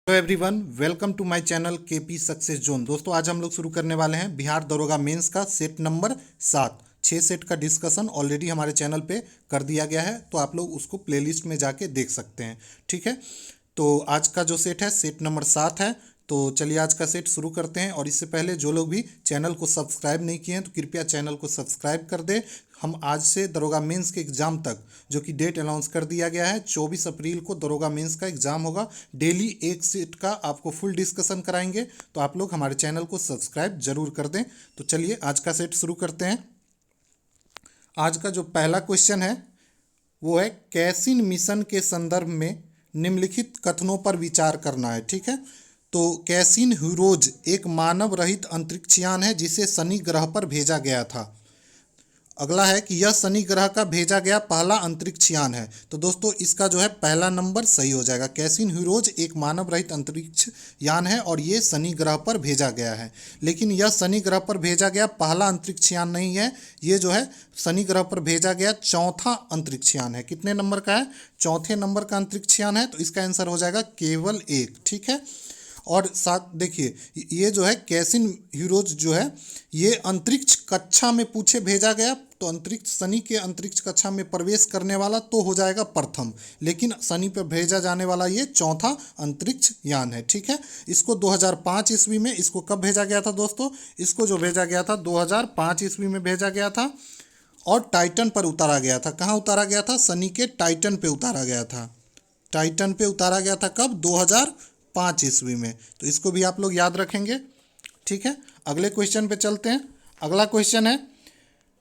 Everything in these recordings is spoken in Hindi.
Hello everyone, welcome to my channel KP success zone. दोस्तों, आज हम लोग शुरू करने वाले हैं बिहार दरोगा मेंस का सेट नंबर 7। 6 सेट का डिस्कशन ऑलरेडी हमारे चैनल पे कर दिया गया है, तो आप लोग उसको प्लेलिस्ट में जाके देख सकते हैं। ठीक है, तो आज का जो सेट है सेट नंबर 7 है। तो चलिए आज का सेट शुरू करते हैं। और इससे पहले जो लोग भी चैनल को सब्सक्राइब नहीं किए हैं तो कृपया चैनल को सब्सक्राइब कर दें। हम आज से दरोगा मेंस के एग्ज़ाम तक, जो कि डेट अनाउंस कर दिया गया है, 24 अप्रैल को दरोगा मेंस का एग्ज़ाम होगा। डेली एक सेट का आपको फुल डिस्कशन कराएंगे, तो आप लोग हमारे चैनल को सब्सक्राइब जरूर कर दें। तो चलिए आज का सेट शुरू करते हैं। आज का जो पहला क्वेश्चन है वो है, कैसिन मिशन के संदर्भ में निम्नलिखित कथनों पर विचार करना है। ठीक है, तो कैसिन हीरोज एक मानव रहित अंतरिक्षयान है जिसे शनि ग्रह पर भेजा गया था। अगला है कि यह शनि ग्रह का भेजा गया पहला अंतरिक्ष यान है। तो दोस्तों इसका जो है पहला नंबर सही हो जाएगा। कैसिन हीरोज एक मानव रहित अंतरिक्ष यान है और ये शनि ग्रह पर भेजा गया है। लेकिन यह शनि ग्रह पर भेजा गया पहला अंतरिक्ष यान नहीं है, ये जो है शनि ग्रह पर भेजा गया चौथा अंतरिक्ष यान है। कितने नंबर का है? चौथे नंबर का अंतरिक्ष यान है। तो इसका आंसर हो जाएगा केवल एक। ठीक है, और साथ देखिए ये जो है कैसिन हीरोज जो है ये अंतरिक्ष कक्षा में पूछे भेजा गया, तो अंतरिक्ष शनि के अंतरिक्ष कक्षा में प्रवेश करने वाला तो हो जाएगा प्रथम, लेकिन शनि पर भेजा जाने वाला ये चौथा अंतरिक्ष यान है। ठीक है, इसको 2005 ईस्वी में, इसको कब भेजा गया था दोस्तों? इसको जो भेजा गया था 2005 ईस्वी में भेजा गया था और टाइटन पर उतारा गया था। कहाँ उतारा गया था? शनि के टाइटन पे उतारा गया था। टाइटन पे उतारा गया था कब? 2005 ईस्वी में। तो इसको भी आप लोग याद रखेंगे। ठीक है, अगले क्वेश्चन पे चलते हैं। अगला क्वेश्चन है,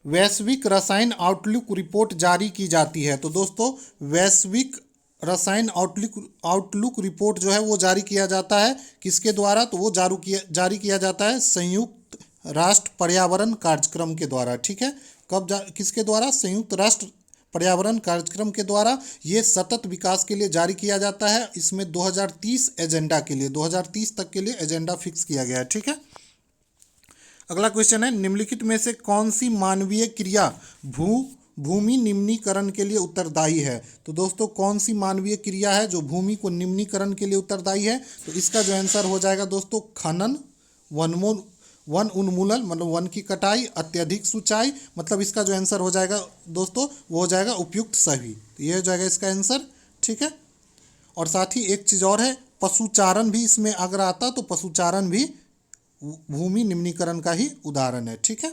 वैश्विक रसायन आउटलुक रिपोर्ट जारी की जाती है। तो दोस्तों वैश्विक रसायन आउटलुक रिपोर्ट जो है वो जारी किया जाता है किसके द्वारा? तो वो जारी किया जाता है संयुक्त राष्ट्र पर्यावरण कार्यक्रम के द्वारा। ठीक है, किसके द्वारा? संयुक्त राष्ट्र पर्यावरण कार्यक्रम के द्वारा। ये सतत विकास के लिए जारी किया जाता है। इसमें 2030 एजेंडा के लिए, 2030 तक के लिए एजेंडा फिक्स किया गया है। ठीक है, अगला क्वेश्चन है, निम्नलिखित में से कौन सी मानवीय क्रिया भूमि निम्नीकरण के लिए उत्तरदायी है? तो दोस्तों कौन सी मानवीय क्रिया है जो भूमि को निम्नीकरण के लिए उत्तरदायी है? तो इसका जो आंसर हो जाएगा दोस्तों खनन, वन उन्मूलन मतलब वन की कटाई, अत्यधिक सिंचाई, मतलब इसका जो आंसर हो जाएगा दोस्तों वो हो जाएगा उपयुक्त सभी। तो ये हो जाएगा इसका आंसर। ठीक है, और साथ ही एक चीज़ और है, पशुचारण भी इसमें अगर आता तो पशुचारण भी भूमि निम्नीकरण का ही उदाहरण है। ठीक है,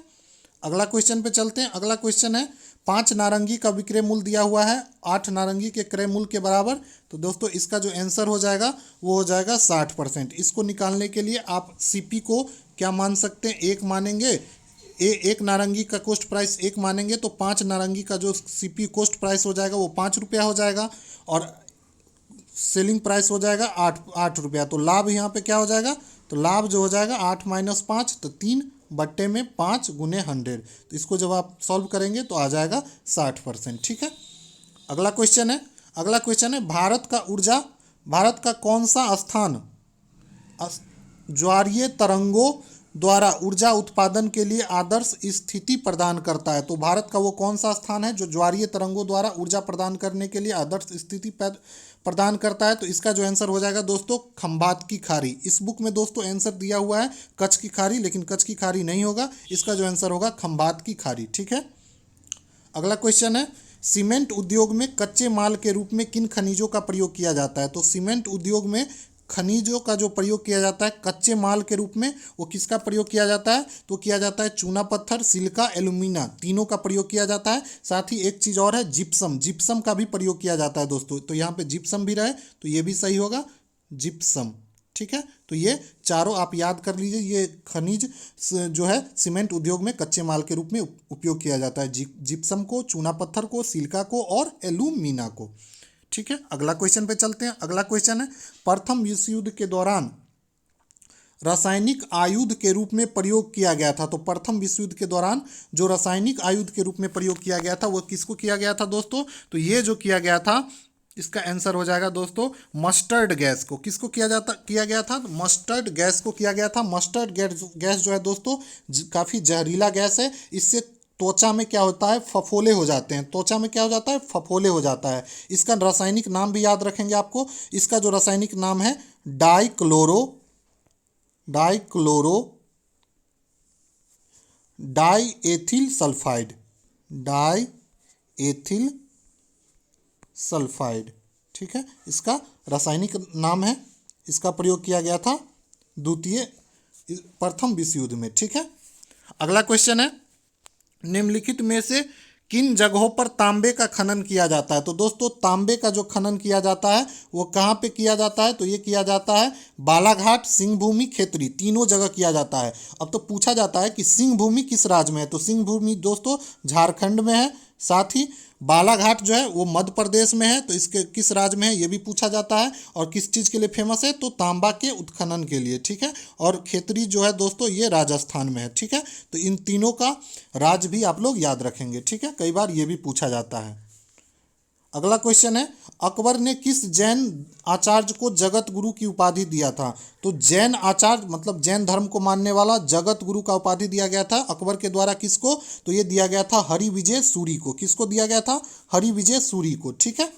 अगला क्वेश्चन पे चलते हैं। अगला क्वेश्चन है, 5 नारंगी का विक्रय मूल्य दिया हुआ है 8 नारंगी के क्रय मूल्य के बराबर। तो दोस्तों इसका जो आंसर हो जाएगा वो हो जाएगा 60%। इसको निकालने के लिए आप सीपी को क्या मान सकते हैं? एक मानेंगे। एक नारंगी का कॉस्ट प्राइस एक मानेंगे तो 5 नारंगी का जो सीपी कॉस्ट प्राइस हो जाएगा वो 5 रुपया हो जाएगा और सेलिंग प्राइस हो जाएगा 8 रुपया। तो लाभ यहाँ पे क्या हो जाएगा? तो लाभ जो हो जाएगा 8 - 5, तो 3/5 गुने 100। तो इसको जब आप सॉल्व करेंगे तो आ जाएगा 60%। ठीक है, अगला क्वेश्चन है, भारत का कौन सा स्थान ज्वारीय तरंगों द्वारा ऊर्जा उत्पादन के लिए आदर्श स्थिति प्रदान करता है? तो भारत का वो कौन सा स्थान है जो ज्वारीय तरंगों द्वारा ऊर्जा प्रदान करने के लिए आदर्श स्थिति प्रदान करता है? तो इसका जो आंसर हो जाएगा दोस्तों खंभात की खाड़ी। इस बुक में दोस्तों आंसर दिया हुआ है कच्छ की खाड़ी, लेकिन कच्छ की खाड़ी नहीं होगा। इसका जो आंसर होगा खंभात की खाड़ी। ठीक है, अगला क्वेश्चन है, सीमेंट उद्योग में कच्चे माल के रूप में किन खनिजों का प्रयोग किया जाता है? तो सीमेंट उद्योग में खनिजों का जो प्रयोग किया जाता है कच्चे माल के रूप में, वो किसका प्रयोग किया जाता है? तो किया जाता है चूना पत्थर, सिलिका, एल्यूमिना, तीनों का प्रयोग किया जाता है। साथ ही एक चीज़ और है, जिप्सम का भी प्रयोग किया जाता है दोस्तों। तो यहाँ पे जिप्सम भी रहे तो ये भी सही होगा, जिप्सम। ठीक है, तो ये चारों आप याद कर लीजिए। ये खनिज जो है सीमेंट उद्योग में कच्चे माल के रूप में उपयोग किया जाता है, जिप्सम को, चूना पत्थर को, सिलिका को और एल्यूमिना को। ठीक है, अगला क्वेश्चन पे चलते हैं। अगला क्वेश्चन है, प्रथम विश्व युद्ध के दौरान रासायनिक आयुध के रूप में प्रयोग किया गया था। तो प्रथम विश्व युद्ध के दौरान जो रासायनिक आयुध के रूप में प्रयोग किया गया था वो किसको किया गया था दोस्तों? तो ये जो किया गया था इसका आंसर हो जाएगा दोस्तों मस्टर्ड गैस को। किसको किया गया था? मस्टर्ड गैस को किया गया था। मस्टर्ड गैस जो है दोस्तों काफ़ी जहरीला गैस है। इससे त्वचा में क्या होता है? फफोले हो जाते हैं। त्वचा में क्या हो जाता है? फफोले हो जाता है। इसका रासायनिक नाम भी याद रखेंगे आपको। इसका जो रासायनिक नाम है dichloro dichloro diethyl sulphide, diethyl sulphide. ठीक है, इसका रासायनिक नाम है। इसका प्रयोग किया गया था प्रथम विश्व युद्ध में। ठीक है, अगला क्वेश्चन है, निम्नलिखित में से किन जगहों पर तांबे का खनन किया जाता है? तो दोस्तों तांबे का जो खनन किया जाता है वो कहाँ पे किया जाता है? तो ये किया जाता है बालाघाट, सिंहभूमि, खेतड़ी, तीनों जगह किया जाता है। अब तो पूछा जाता है कि सिंहभूमि किस राज्य में है? तो सिंहभूमि दोस्तों झारखंड में है। साथ ही बालाघाट जो है वो मध्य प्रदेश में है। तो इसके किस राज्य में है ये भी पूछा जाता है। और किस चीज़ के लिए फेमस है? तो तांबा के उत्खनन के लिए। ठीक है, और खेतड़ी जो है दोस्तों ये राजस्थान में है। ठीक है, तो इन तीनों का राज्य भी आप लोग याद रखेंगे। ठीक है, कई बार ये भी पूछा जाता है। अगला क्वेश्चन है, अकबर ने किस जैन आचार्य को जगत गुरु की उपाधि दिया था? तो जैन आचार्य मतलब जैन धर्म को मानने वाला जगत गुरु का उपाधि दिया गया था अकबर के द्वारा। किसको? तो ये दिया गया था हरि विजय सूरी को। किसको दिया गया था? हरि विजय सूरी को। ठीक है,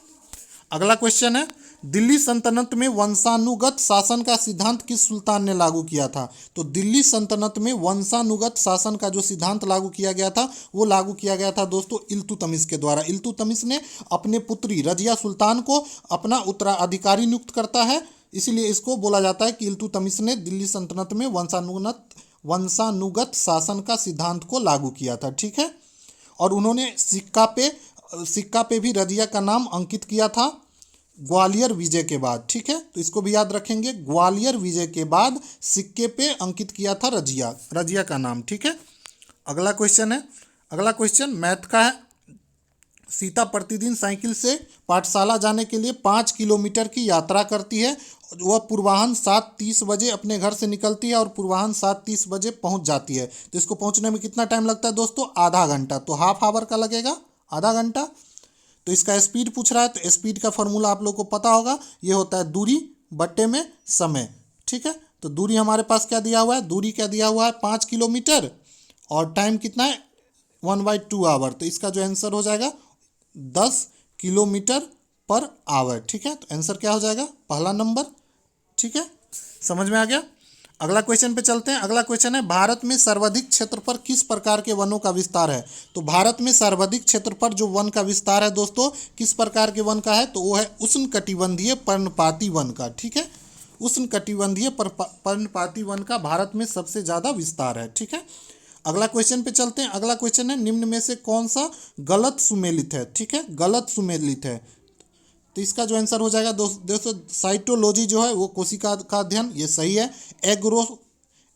अगला क्वेश्चन है, दिल्ली सल्तनत में वंशानुगत शासन का सिद्धांत किस सुल्तान ने लागू किया था? तो दिल्ली सल्तनत में वंशानुगत शासन का जो सिद्धांत लागू किया गया था वो लागू किया गया था दोस्तों इल्तुतमिश के द्वारा। इल्तुतमिश ने अपने पुत्री रजिया सुल्तान को अपना उत्तराधिकारी नियुक्त करता है, इसीलिए इसको बोला जाता है कि इल्तुतमिश ने दिल्ली सल्तनत में वंशानुगत शासन का सिद्धांत को लागू किया था। ठीक है, और उन्होंने सिक्का पे भी रजिया का नाम अंकित किया था ग्वालियर विजय के बाद। ठीक है, तो इसको भी याद रखेंगे, ग्वालियर विजय के बाद सिक्के पे अंकित किया था रजिया का नाम। ठीक है, अगला क्वेश्चन है, अगला क्वेश्चन मैथ का है। सीता प्रतिदिन साइकिल से पाठशाला जाने के लिए 5 किलोमीटर की यात्रा करती है। वह पूर्वाह्न 7:30 बजे अपने घर से निकलती है और पूर्वाह्न 7:30 बजे पहुंच जाती है। तो इसको पहुंचने में कितना टाइम लगता है दोस्तों? आधा घंटा। तो हाफ आवर का लगेगा, आधा घंटा। तो इसका स्पीड पूछ रहा है, तो स्पीड का फॉर्मूला आप लोग को पता होगा, ये होता है दूरी बट्टे में समय। ठीक है, तो दूरी हमारे पास क्या दिया हुआ है? दूरी क्या दिया हुआ है? 5 किलोमीटर, और टाइम कितना है? 1/2 आवर। तो इसका जो आंसर हो जाएगा 10 किलोमीटर पर आवर। ठीक है, तो आंसर क्या हो जाएगा? पहला नंबर। ठीक है, समझ में आ गया। अगला क्वेश्चन पे चलते हैं। अगला क्वेश्चन है, भारत में सर्वाधिक क्षेत्र पर किस प्रकार के वनों का विस्तार है? तो भारत में सर्वाधिक क्षेत्र पर जो वन का विस्तार है दोस्तों किस प्रकार के वन का है? तो वो है उष्णकटिबंधीय पर्णपाती वन का। ठीक है, उष्णकटिबंधीय पर्णपाती वन का भारत में सबसे ज़्यादा विस्तार है। ठीक है, अगला क्वेश्चन पे चलते हैं। अगला क्वेश्चन है, निम्न में से कौन सा गलत सुमेलित है? ठीक है, गलत सुमेलित है। तो इसका जो आंसर हो जाएगा दोस्तों साइटोलॉजी जो है वो कोशिका का अध्ययन, ये सही है।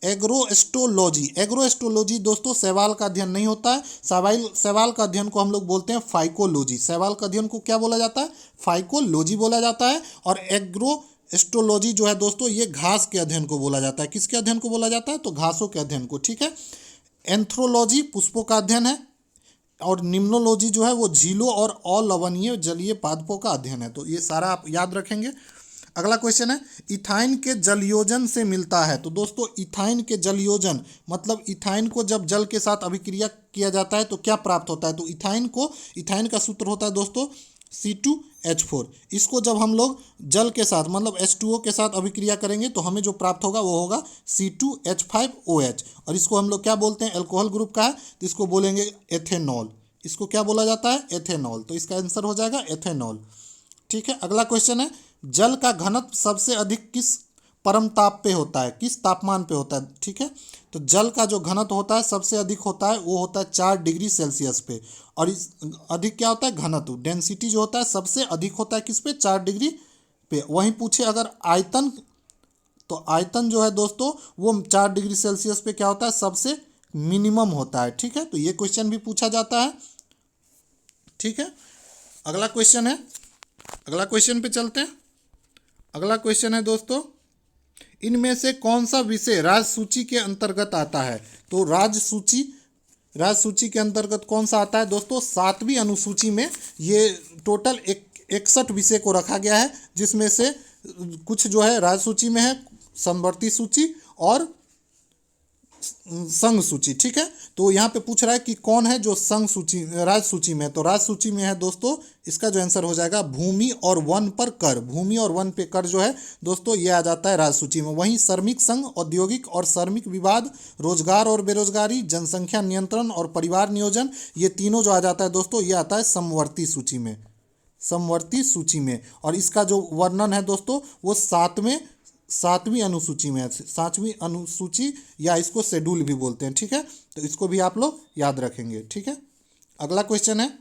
एग्रोएस्ट्रोलॉजी दोस्तों शैवाल का अध्ययन नहीं होता है। शैवाल का अध्ययन को हम लोग बोलते हैं फाइकोलॉजी। शैवाल का अध्ययन को क्या बोला जाता है? फाइकोलॉजी बोला जाता है। और एग्रोएस्ट्रोलॉजी जो है दोस्तों ये घास के अध्ययन को बोला जाता है। किसके अध्ययन को बोला जाता है? तो घासों के अध्ययन को। ठीक है, एंथ्रोलॉजी पुष्पों का अध्ययन है। और निम्नोलॉजी जो है वो झीलों और अलवणीय जलीय पादपों का अध्ययन है। तो ये सारा आप याद रखेंगे। अगला क्वेश्चन है, इथाइन के जलयोजन से मिलता है? तो दोस्तों इथाइन के जलयोजन मतलब इथाइन को जब जल के साथ अभिक्रिया किया जाता है तो क्या प्राप्त होता है? तो इथाइन का सूत्र होता है दोस्तों C2H4। इसको जब हम लोग जल के साथ मतलब H2O के साथ अभिक्रिया करेंगे तो हमें जो प्राप्त होगा वो होगा C2H5OH। और इसको हम लोग क्या बोलते हैं? अल्कोहल ग्रुप का है, तो इसको बोलेंगे एथेनॉल। इसको क्या बोला जाता है? एथेनॉल। तो इसका आंसर हो जाएगा एथेनॉल। ठीक है, अगला क्वेश्चन है, जल का घनत्व सबसे अधिक किस परम ताप पे होता है? किस तापमान पे होता है? ठीक है, तो जल का जो घनत्व होता है सबसे अधिक होता है वो होता है 4 डिग्री सेल्सियस पे। और इस अधिक क्या होता है? घनत्व, डेंसिटी जो होता है सबसे अधिक होता है किस पे? 4 डिग्री पे। वहीं पूछे अगर आयतन, तो आयतन जो है दोस्तों वो 4 डिग्री सेल्सियस पे क्या होता है? सबसे मिनिमम होता है। ठीक है, तो ये क्वेश्चन भी पूछा जाता है। ठीक है, अगला क्वेश्चन है, अगला क्वेश्चन पे चलते हैं। अगला क्वेश्चन है दोस्तों, इनमें से कौन सा विषय राजसूची के अंतर्गत आता है? तो राजसूची के अंतर्गत कौन सा आता है दोस्तों? 7वीं अनुसूची में ये टोटल 61 विषय को रखा गया है, जिसमें से कुछ जो है राजसूची में है, समवर्ती सूची और संघ सूची, ठीक है। तो यहाँ पे पूछ रहा है कि कौन है जो संघ सूची राज सूची में, तो राज सूची में है दोस्तों, इसका जो आंसर हो जाएगा भूमि और वन पर कर। भूमि और वन पे कर जो है दोस्तों ये आ जाता है राज सूची में। वहीं श्रमिक संघ, औद्योगिक और श्रमिक विवाद, रोजगार और बेरोजगारी, जनसंख्या नियंत्रण और परिवार नियोजन, ये तीनों जो आ जाता है दोस्तों ये आता है समवर्ती सूची में, समवर्ती सूची में। और इसका जो वर्णन है दोस्तों वो सातवीं अनुसूची में है, सातवीं अनुसूची या इसको शेड्यूल भी बोलते हैं, ठीक है। तो इसको भी आप लोग याद रखेंगे, ठीक है। अगला क्वेश्चन है,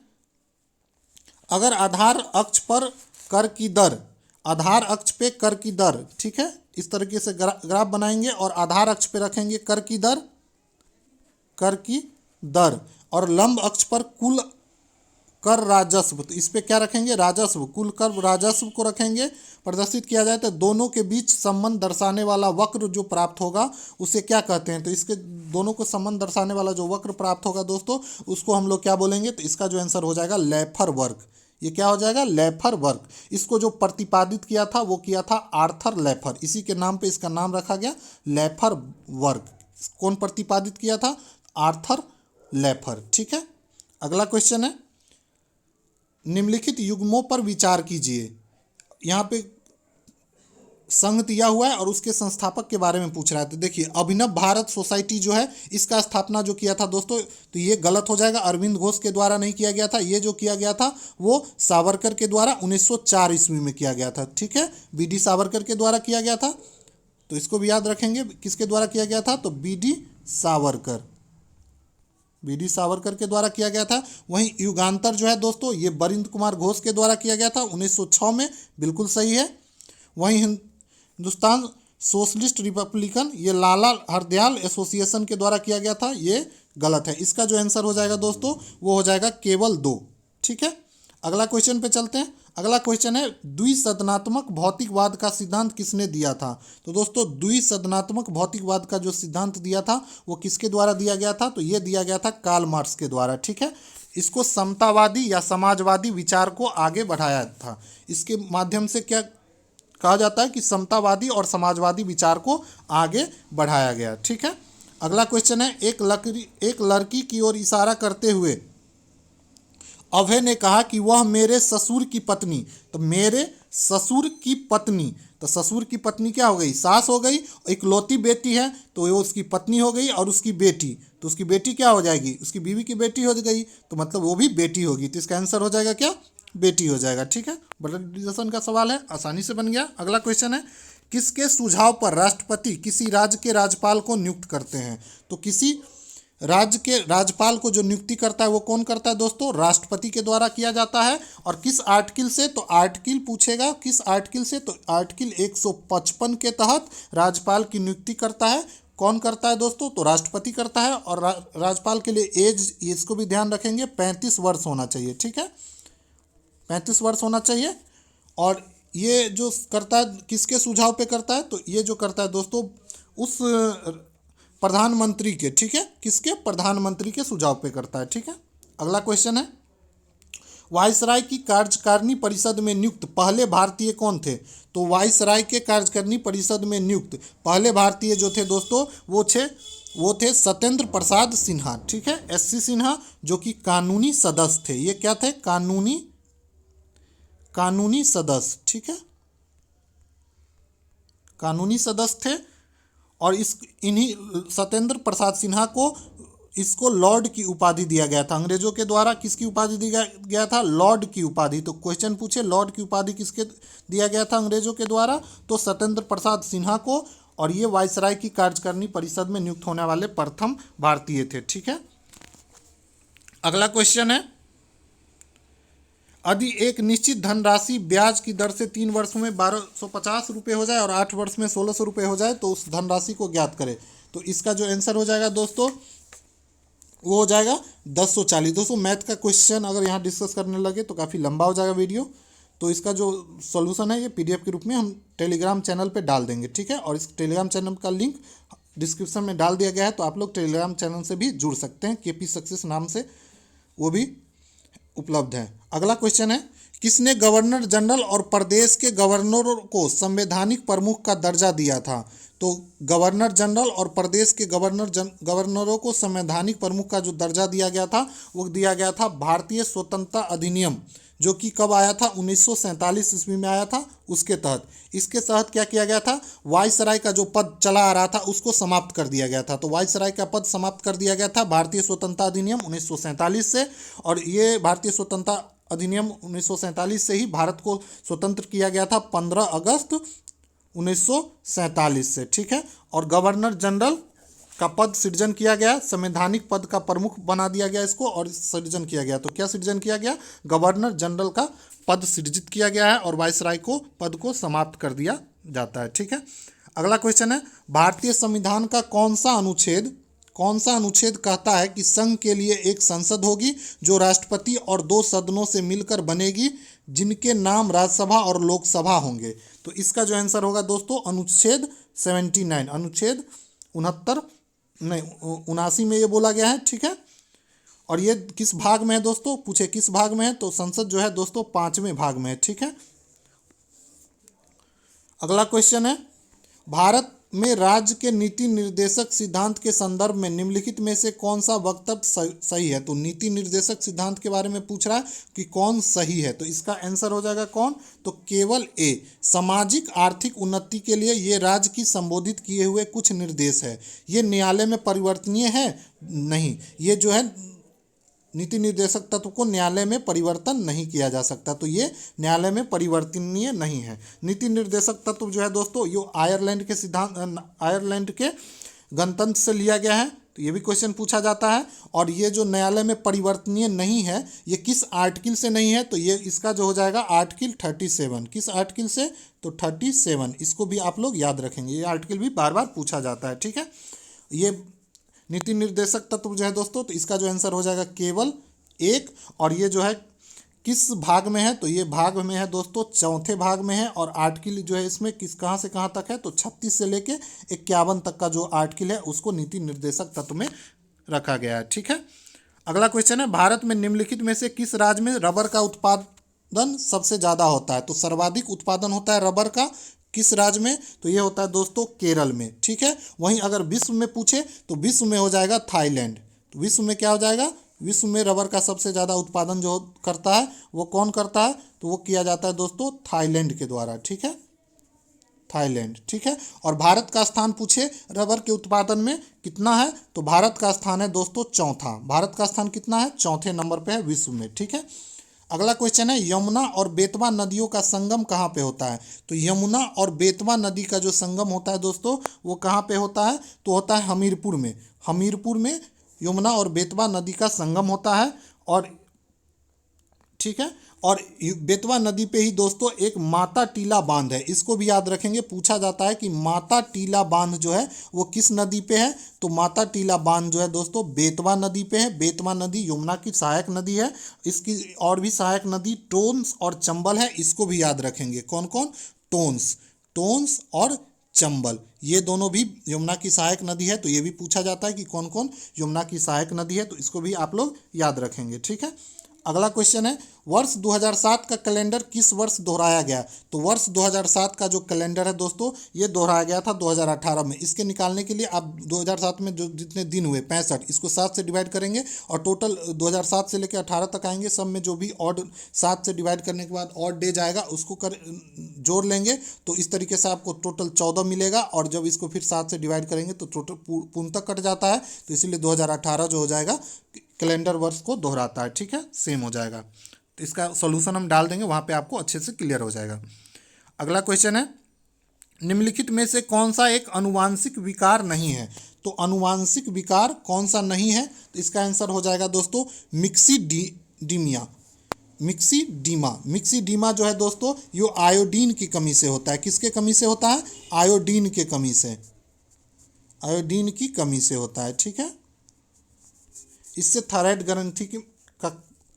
अगर आधार अक्ष पर कर की दर, आधार अक्ष पे कर की दर, ठीक है, इस तरीके से ग्राफ बनाएंगे और आधार अक्ष पे रखेंगे कर की दर और लंब अक्ष पर कुल कर राजस्व, तो इस पे क्या रखेंगे, राजस्व, कुल कर राजस्व को रखेंगे। प्रदर्शित किया जाए तो दोनों के बीच संबंध दर्शाने वाला वक्र जो प्राप्त होगा उसे क्या कहते हैं, तो इसके दोनों को संबंध दर्शाने वाला जो वक्र प्राप्त होगा दोस्तों उसको हम लोग क्या बोलेंगे, तो इसका जो आंसर हो जाएगा लेफर वर्क। ये क्या हो जाएगा, लेफर वर्क। इसको जो प्रतिपादित किया था वो किया था आर्थर लेफर, इसी के नाम पे इसका नाम रखा गया लेफर वर्क। कौन प्रतिपादित किया था, आर्थर लेफर, ठीक है। अगला क्वेश्चन है, निम्नलिखित युग्मों पर विचार कीजिए। यहाँ पे संघ दिया हुआ है और उसके संस्थापक के बारे में पूछ रहा है। तो देखिए अभिनव भारत सोसाइटी जो है इसका स्थापना जो किया था दोस्तों, तो ये गलत हो जाएगा, अरविंद घोष के द्वारा नहीं किया गया था। ये जो किया गया था वो सावरकर के द्वारा 1904 ईस्वी में किया गया था, ठीक है। बी.डी. सावरकर के द्वारा किया गया था, तो इसको भी याद रखेंगे किसके द्वारा किया गया था, तो बी.डी. सावरकर, बी.डी. सावरकर के द्वारा किया गया था। वहीं युगांतर जो है दोस्तों ये बरिंद्र कुमार घोष के द्वारा किया गया था 1906 में, बिल्कुल सही है। वहीं हिंदुस्तान सोशलिस्ट रिपब्लिकन ये लाला हरदयाल एसोसिएशन के द्वारा किया गया था, ये गलत है। इसका जो आंसर हो जाएगा दोस्तों वो हो जाएगा केवल 2, ठीक है। अगला क्वेश्चन पे चलते हैं। अगला क्वेश्चन है, द्विसदनात्मक भौतिकवाद का सिद्धांत किसने दिया था, तो दोस्तों द्विसदनात्मक भौतिकवाद का जो सिद्धांत दिया था वो किसके द्वारा दिया गया था, तो ये दिया गया था कार्ल मार्क्स के द्वारा, ठीक है। इसको समतावादी या समाजवादी विचार को आगे बढ़ाया था। इसके माध्यम से क्या कहा जाता है कि समतावादी और समाजवादी विचार को आगे बढ़ाया गया, ठीक है। अगला क्वेश्चन है, एक लड़की की ओर इशारा करते हुए अभय ने कहा कि वह मेरे ससुर की पत्नी, तो मेरे ससुर की पत्नी, तो ससुर की पत्नी क्या हो गई, सास हो गई। इकलौती बेटी है तो वो उसकी पत्नी हो गई, और उसकी बेटी, तो उसकी बेटी क्या हो जाएगी, उसकी बीवी की बेटी हो गई, तो मतलब वो भी बेटी होगी। तो इसका आंसर हो जाएगा क्या, बेटी हो जाएगा, ठीक है। ब्लड रिलेशन का सवाल है, आसानी से बन गया। अगला क्वेश्चन है, किसके सुझाव पर राष्ट्रपति किसी राज्य के राज्यपाल को नियुक्त करते हैं, तो किसी राज्य के राज्यपाल को जो नियुक्ति करता है वो कौन करता है दोस्तों, राष्ट्रपति के द्वारा किया जाता है। और किस आर्टिकल से, तो आर्टिकल पूछेगा किस आर्टिकल से, तो आर्टिकल 155 के तहत राज्यपाल की नियुक्ति करता है। कौन करता है दोस्तों, तो राष्ट्रपति करता है। और राज्यपाल के लिए एज, इसको भी ध्यान रखेंगे, 35 वर्ष होना चाहिए, ठीक है, 35 वर्ष होना चाहिए। और ये जो करता है किसके सुझाव पे करता है, तो ये जो करता है दोस्तों उस प्रधानमंत्री के, ठीक है, किसके, प्रधानमंत्री के सुझाव पे करता है, ठीक है। अगला क्वेश्चन है, वायसराय की कार्यकारिणी परिषद में नियुक्त पहले भारतीय कौन थे, तो वायसराय के कार्यकारिणी परिषद में नियुक्त पहले भारतीय जो थे दोस्तों वो थे सत्येंद्र प्रसाद सिन्हा, ठीक है, एस.सी. सिन्हा, जो कि कानूनी सदस्य थे। ये क्या थे, कानूनी सदस्य, ठीक है, कानूनी सदस्य थे। और इन्हीं सत्येंद्र प्रसाद सिन्हा को इसको लॉर्ड की उपाधि दिया गया था अंग्रेजों के द्वारा। किसकी उपाधि दिया गया था, लॉर्ड की उपाधि। तो क्वेश्चन पूछे लॉर्ड की उपाधि किसके दिया गया था अंग्रेजों के द्वारा, तो सत्येंद्र प्रसाद सिन्हा को। और ये वायसराय की कार्यकारिणी परिषद में नियुक्त होने वाले प्रथम भारतीय थे, ठीक है। अगला क्वेश्चन है, यदि एक निश्चित धनराशि ब्याज की दर से 3 वर्षों में 1250 रुपये हो जाए और 8 वर्ष में 1600 रुपये हो जाए तो उस धनराशि को ज्ञात करें। तो इसका जो आंसर हो जाएगा दोस्तों वो हो जाएगा 1040। दोस्तों मैथ का क्वेश्चन अगर यहाँ डिस्कस करने लगे तो काफ़ी लंबा हो जाएगा वीडियो, तो इसका जो सॉल्यूशन है ये PDF के रूप में हम टेलीग्राम चैनल पे डाल देंगे, ठीक है। और इस टेलीग्राम चैनल का लिंक डिस्क्रिप्शन में डाल दिया गया है, तो आप लोग टेलीग्राम चैनल से भी जुड़ सकते हैं, KP सक्सेस नाम से वो भी उपलब्ध है। अगला क्वेश्चन है, किसने गवर्नर जनरल और प्रदेश के गवर्नरों को संवैधानिक प्रमुख का दर्जा दिया था? तो गवर्नर जनरल और प्रदेश के गवर्नरों को संवैधानिक प्रमुख का जो दर्जा दिया गया था वो दिया गया था भारतीय स्वतंत्रता अधिनियम, जो कि कब आया था? 1947 ईस्वी में आया था। उसके तहत, इसके तहत क्या किया गया था? वायसराय का जो पद चला आ रहा था उसको समाप्त कर दिया गया था। तो वायसराय का पद समाप्त कर दिया गया था भारतीय स्वतंत्रता अधिनियम 1947 से। और ये भारतीय स्वतंत्रता अधिनियम 1947 से ही भारत को स्वतंत्र किया गया था 15 अगस्त 1947 से। ठीक है। और गवर्नर जनरल का पद सृजन किया गया, संवैधानिक पद का प्रमुख बना दिया गया इसको और सृजन किया गया। तो क्या सृजन किया गया? गवर्नर जनरल का पद सृजित किया गया है और वायसराय को पद को समाप्त कर दिया जाता है। ठीक है। अगला क्वेश्चन है, भारतीय संविधान का कौन सा अनुच्छेद कहता है कि संघ के लिए एक संसद होगी जो राष्ट्रपति और 2 सदनों से मिलकर बनेगी, जिनके नाम राज्यसभा और लोकसभा होंगे? तो इसका जो आंसर होगा दोस्तों अनुच्छेद 79, अनुच्छेद 79 में ये बोला गया है। ठीक है। और ये किस भाग में है दोस्तों? पूछे किस भाग में है, तो संसद जो है दोस्तों 5वें भाग में है। ठीक है। अगला क्वेश्चन है, भारत में राज्य के नीति निर्देशक सिद्धांत के संदर्भ में निम्नलिखित में से कौन सा वक्तव्य सही है? तो नीति निर्देशक सिद्धांत के बारे में पूछ रहा है कि कौन सही है, तो इसका आंसर हो जाएगा कौन? तो केवल ए, सामाजिक आर्थिक उन्नति के लिए ये राज्य की संबोधित किए हुए कुछ निर्देश है। ये न्यायालय में परिवर्तनीय है? नहीं, ये जो है नीति निर्देशक तत्व को न्यायालय में परिवर्तन नहीं किया जा सकता, तो ये न्यायालय में परिवर्तनीय नहीं है। नीति निर्देशक तत्व जो है दोस्तों ये आयरलैंड के गणतंत्र से लिया गया है, तो ये भी क्वेश्चन पूछा जाता है। और ये जो न्यायालय में परिवर्तनीय नहीं है, ये किस आर्टिकल से नहीं है? तो ये इसका जो हो जाएगा आर्टिकल 37। किस आर्टिकल से? तो 37। इसको भी आप लोग याद रखेंगे, ये आर्टिकल भी बार बार पूछा जाता है। ठीक है। ये नीति निर्देशक तत्व जो है दोस्तों, तो इसका जो आंसर हो जाएगा केवल 1। और ये जो है किस भाग में है? तो ये भाग में है दोस्तों 4थे भाग में है। और आर्टिकल जो है इसमें कहाँ से कहाँ तक है? तो 36 से लेके 51 तक का जो आर्टिकल है उसको नीति निर्देशक तत्व में रखा गया है। ठीक है। अगला क्वेश्चन है, भारत में निम्नलिखित में से किस राज्य में रबर का उत्पादन सबसे ज़्यादा होता है? तो सर्वाधिक उत्पादन होता है रबर का किस राज्य में? तो ये होता है दोस्तों केरल में। ठीक है। वहीं अगर विश्व में पूछे तो विश्व में हो जाएगा थाईलैंड। तो विश्व में क्या हो जाएगा? विश्व में रबर का सबसे ज़्यादा उत्पादन जो करता है वो कौन करता है? तो वो किया जाता है दोस्तों थाईलैंड के द्वारा। ठीक है, थाईलैंड। ठीक है। और भारत का स्थान पूछे रबर के उत्पादन में कितना है? तो भारत का स्थान है दोस्तों 4था। भारत का स्थान कितना है? 4थे नंबर पे है विश्व में। ठीक है। अगला क्वेश्चन है, यमुना और बेतवा नदियों का संगम कहाँ पे होता है? तो यमुना और बेतवा नदी का जो संगम होता है दोस्तों वो कहाँ पे होता है? तो होता है हमीरपुर में। हमीरपुर में यमुना और बेतवा नदी का संगम होता है। और ठीक है। और बेतवा नदी पे ही दोस्तों एक माता टीला बांध है, इसको भी याद रखेंगे। पूछा जाता है कि माता टीला बांध जो है वो किस नदी पे है? तो माता टीला बांध जो है दोस्तों बेतवा नदी पे है। बेतवा नदी यमुना की सहायक नदी है। इसकी और भी सहायक नदी टोन्स और चंबल है, इसको भी याद रखेंगे। कौन कौन? टोन्स और चंबल, ये दोनों भी यमुना की सहायक नदी है। तो ये भी पूछा जाता है कि कौन कौन यमुना की सहायक नदी है, तो इसको भी आप लोग याद रखेंगे। ठीक है। अगला क्वेश्चन है, वर्ष 2007 का कैलेंडर किस वर्ष दोहराया गया? तो वर्ष 2007 का जो कैलेंडर है दोस्तों ये दोहराया गया था 2018 में। इसके निकालने के लिए आप 2007 में जो जितने दिन हुए 65, इसको 7 से डिवाइड करेंगे और टोटल 2007 से लेकर 18 तक आएंगे। सब में जो भी ऑड 7 से डिवाइड करने के बाद ऑड डे जाएगा उसको जोड़ लेंगे, तो इस तरीके से आपको टोटल 14 मिलेगा। और जब इसको फिर 7 से डिवाइड करेंगे तो टोटल पूर्णतः कट जाता है, तो इसीलिए 2018 जो हो जाएगा कैलेंडर वर्ष को दोहराता है। ठीक है, सेम हो जाएगा। तो इसका सॉल्यूशन हम डाल देंगे, वहाँ पे आपको अच्छे से क्लियर हो जाएगा। अगला क्वेश्चन है, निम्नलिखित में से कौन सा एक अनुवांशिक विकार नहीं है? तो अनुवांशिक विकार कौन सा नहीं है? तो इसका आंसर हो जाएगा दोस्तों मिक्सीडीमिया। मिक्सीडीमा जो है दोस्तों ये आयोडीन की कमी से होता है। किसके कमी से होता है? आयोडीन के कमी से, आयोडीन की कमी से होता है। ठीक है। इससे थायराइड ग्रंथि का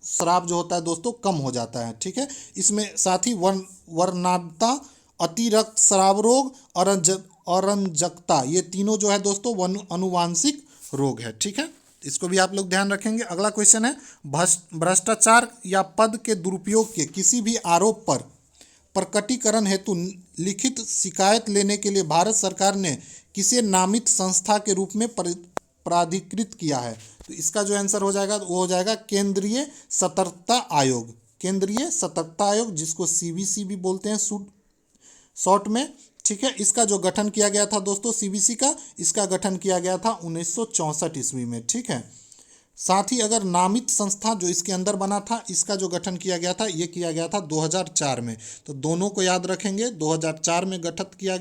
स्राव जो होता है दोस्तों कम हो जाता है। ठीक है। इसमें साथ ही वर्णांधता, अतिरक्त स्राव रोग, अरंजकता, ये तीनों जो है दोस्तों अनुवांशिक रोग है। ठीक है। इसको भी आप लोग ध्यान रखेंगे। अगला क्वेश्चन है भ्रष्टाचार या पद के दुरुपयोग के किसी भी आरोप पर प्रकटीकरण हेतु लिखित शिकायत लेने के लिए भारत सरकार ने किसे नामित संस्था के रूप में प्राधिकृत किया है? तो इसका जो आंसर हो जाएगा वो हो जाएगा केंद्रीय सतर्कता आयोग। केंद्रीय सतर्कता आयोग, जिसको सीबीसी भी बोलते हैं शॉर्ट में, ठीक है। इसका जो गठन किया गया था दोस्तों सीबीसी का, इसका गठन किया गया था 1964 ईस्वी में, ठीक है। साथ ही अगर नामित संस्था जो इसके अंदर बना था, इसका जो गठन किया गया था, ये किया गया था 2004 में। तो दोनों को याद रखेंगे, 2004 में गठित किया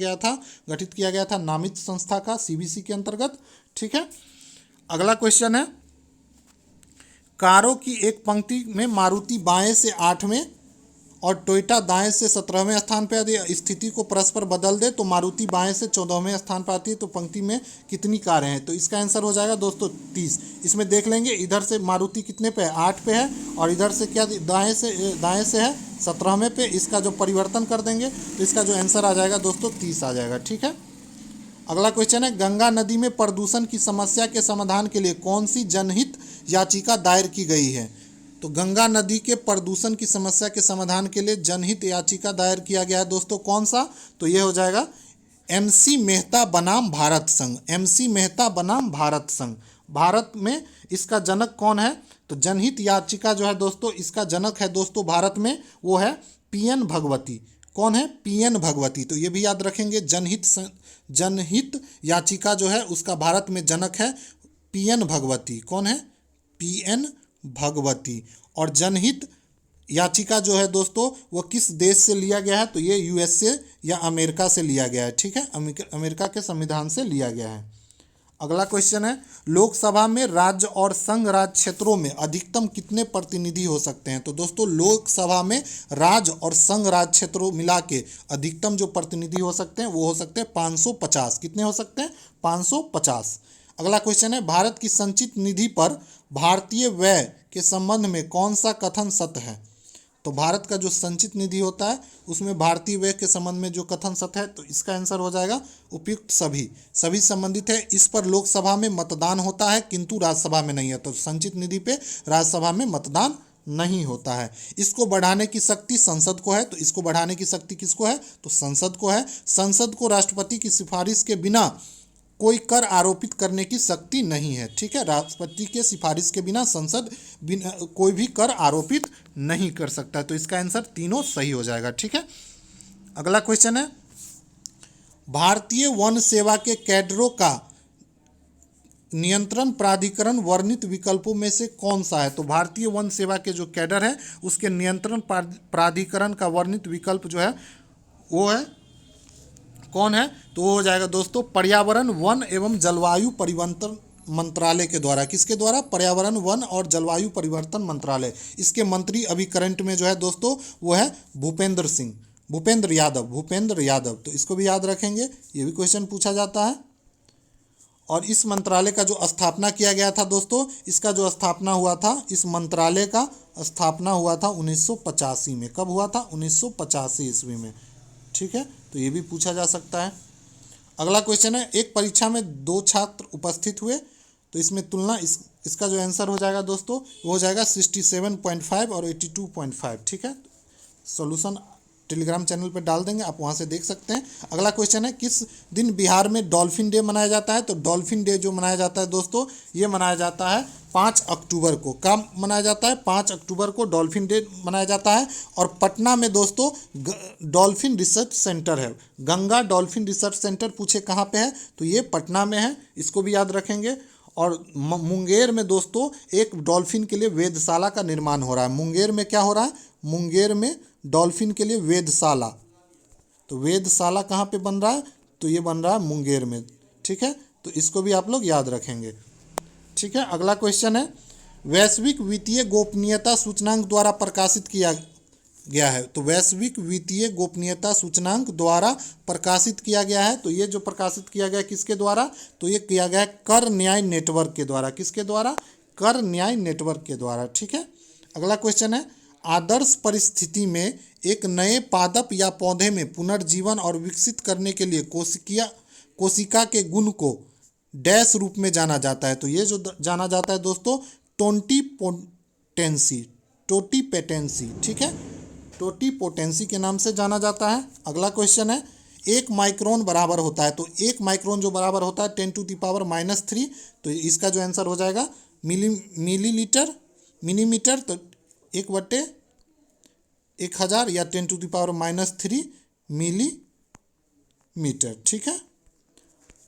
गया था नामित संस्था का सीबीसी के अंतर्गत, ठीक है। अगला क्वेश्चन है कारों की एक पंक्ति में मारुति बाएं से 8वें और टोयोटा दाएं से 17वें स्थान पर आती है। स्थिति को परस्पर बदल दे तो मारुति बाएं से 14वें स्थान पर आती है। तो पंक्ति में कितनी कारें हैं? तो इसका आंसर हो जाएगा दोस्तों 30। इसमें देख लेंगे, इधर से मारुति कितने पे है? 8 पे है, और इधर से क्या दाएं से है 17वें पे। इसका जो परिवर्तन कर देंगे तो इसका जो आंसर आ जाएगा दोस्तों 30 आ जाएगा, ठीक है। अगला क्वेश्चन है गंगा नदी में प्रदूषण की समस्या के समाधान के लिए कौन सी जनहित याचिका दायर की गई है? तो गंगा नदी के प्रदूषण की समस्या के समाधान के लिए जनहित याचिका दायर किया गया है दोस्तों, कौन सा? तो ये हो जाएगा MC मेहता बनाम भारत संघ। MC मेहता बनाम भारत संघ। भारत में इसका जनक कौन है? तो जनहित याचिका जो है दोस्तों, इसका जनक है दोस्तों भारत में, वो है PN भगवती। कौन है? PN भगवती। तो ये भी याद रखेंगे, जनहित याचिका जो है उसका भारत में जनक है PN भगवती। कौन है? PN भगवती। और जनहित याचिका जो है दोस्तों वो किस देश से लिया गया है? तो ये USA या अमेरिका से लिया गया है, ठीक है। अमेरिका के संविधान से लिया गया है। अगला क्वेश्चन है लोकसभा में राज्य और संघ राज्य क्षेत्रों में अधिकतम कितने प्रतिनिधि हो सकते हैं? तो दोस्तों लोकसभा में राज्य और संघ राज्य क्षेत्रों मिला के अधिकतम जो प्रतिनिधि हो सकते हैं वो हो सकते हैं 550। कितने हो सकते हैं? 550। अगला क्वेश्चन है भारत की संचित निधि पर भारतीय व्यय के संबंध में कौन सा कथन सत्य है? तो भारत का जो संचित निधि होता है उसमें भारतीय व्यय के संबंध में जो कथन सत्य है, तो इसका आंसर हो जाएगा उपयुक्त सभी संबंधित है। इस पर लोकसभा में मतदान होता है किंतु राज्यसभा में नहीं है। तो संचित निधि पे राज्यसभा में मतदान नहीं होता है। इसको बढ़ाने की शक्ति संसद को है। तो इसको बढ़ाने की शक्ति किसको है? तो संसद को है। संसद को राष्ट्रपति की सिफारिश के बिना कोई कर आरोपित करने की शक्ति नहीं है, ठीक है। राष्ट्रपति के सिफारिश के बिना संसद कोई भी कर आरोपित नहीं कर सकता। तो इसका आंसर तीनों सही हो जाएगा, ठीक है। अगला क्वेश्चन है भारतीय वन सेवा के कैडरों का नियंत्रण प्राधिकरण वर्णित विकल्पों में से कौन सा है? तो भारतीय वन सेवा के जो कैडर है उसके नियंत्रण प्राधिकरण का वर्णित विकल्प जो है वो है कौन है? तो वो हो जाएगा दोस्तों पर्यावरण वन एवं जलवायु परिवर्तन मंत्रालय के द्वारा। किसके द्वारा? पर्यावरण वन और जलवायु परिवर्तन मंत्रालय। इसके मंत्री अभी करंट में जो है दोस्तों वो है भूपेंद्र यादव। तो इसको भी याद रखेंगे, ये भी क्वेश्चन पूछा जाता है। और इस मंत्रालय का जो स्थापना किया गया था दोस्तों, इसका जो स्थापना हुआ था, इस मंत्रालय का स्थापना हुआ था 1985 में। कब हुआ था? 1985 ईस्वी में, ठीक है। तो ये भी पूछा जा सकता है। अगला क्वेश्चन है एक परीक्षा में 2 छात्र उपस्थित हुए, तो इसमें तुलना इसका जो आंसर हो जाएगा दोस्तों वो हो जाएगा 67.5 और 82.5, ठीक है। सॉल्यूशन टेलीग्राम चैनल पर डाल देंगे, आप वहाँ से देख सकते हैं। अगला क्वेश्चन है किस दिन बिहार में डॉल्फिन डे मनाया जाता है? तो डॉल्फिन डे जो मनाया जाता है दोस्तों ये मनाया जाता है 5 अक्टूबर को। कब मनाया जाता है? 5 अक्टूबर को डॉल्फिन डे मनाया जाता है। और पटना में दोस्तों डॉल्फिन रिसर्च सेंटर है। गंगा डॉल्फिन रिसर्च सेंटर पूछे कहाँ पे है? तो ये पटना में है, इसको भी याद रखेंगे। और मुंगेर में दोस्तों एक डॉल्फिन के लिए वेधशाला का निर्माण हो रहा है। मुंगेर में क्या हो रहा है? मुंगेर में डॉल्फिन के लिए वेधशाला। तो वेधशाला कहाँ पे बन रहा है? तो ये बन रहा है मुंगेर में, ठीक है। तो इसको भी आप लोग याद रखेंगे, ठीक है। अगला क्वेश्चन है वैश्विक वित्तीय गोपनीयता सूचकांक द्वारा प्रकाशित किया गया है। तो वैश्विक वित्तीय गोपनीयता सूचकांक द्वारा प्रकाशित किया गया है। तो ये जो प्रकाशित किया गया किसके द्वारा? तो ये किया गया है कर न्याय नेटवर्क के द्वारा। किसके द्वारा? कर न्याय नेटवर्क के द्वारा, ठीक है। अगला क्वेश्चन है आदर्श परिस्थिति में एक नए पादप या पौधे में पुनर्जीवन और विकसित करने के लिए कोशिका के गुण को डैश रूप में जाना जाता है। तो ये जो जाना जाता है दोस्तों टोंटिपोटेंसी, टोटिपेटेंसी, ठीक है, टोटिपोटेंसी के नाम से जाना जाता है। अगला क्वेश्चन है 1 माइक्रोन बराबर होता है। तो 1 माइक्रोन जो बराबर होता है 10⁻³ तो इसका जो आंसर हो जाएगा मिलीलीटर, मिलीमीटर, तो 1/1000 या 10⁻³ मिलीमीटर, ठीक है।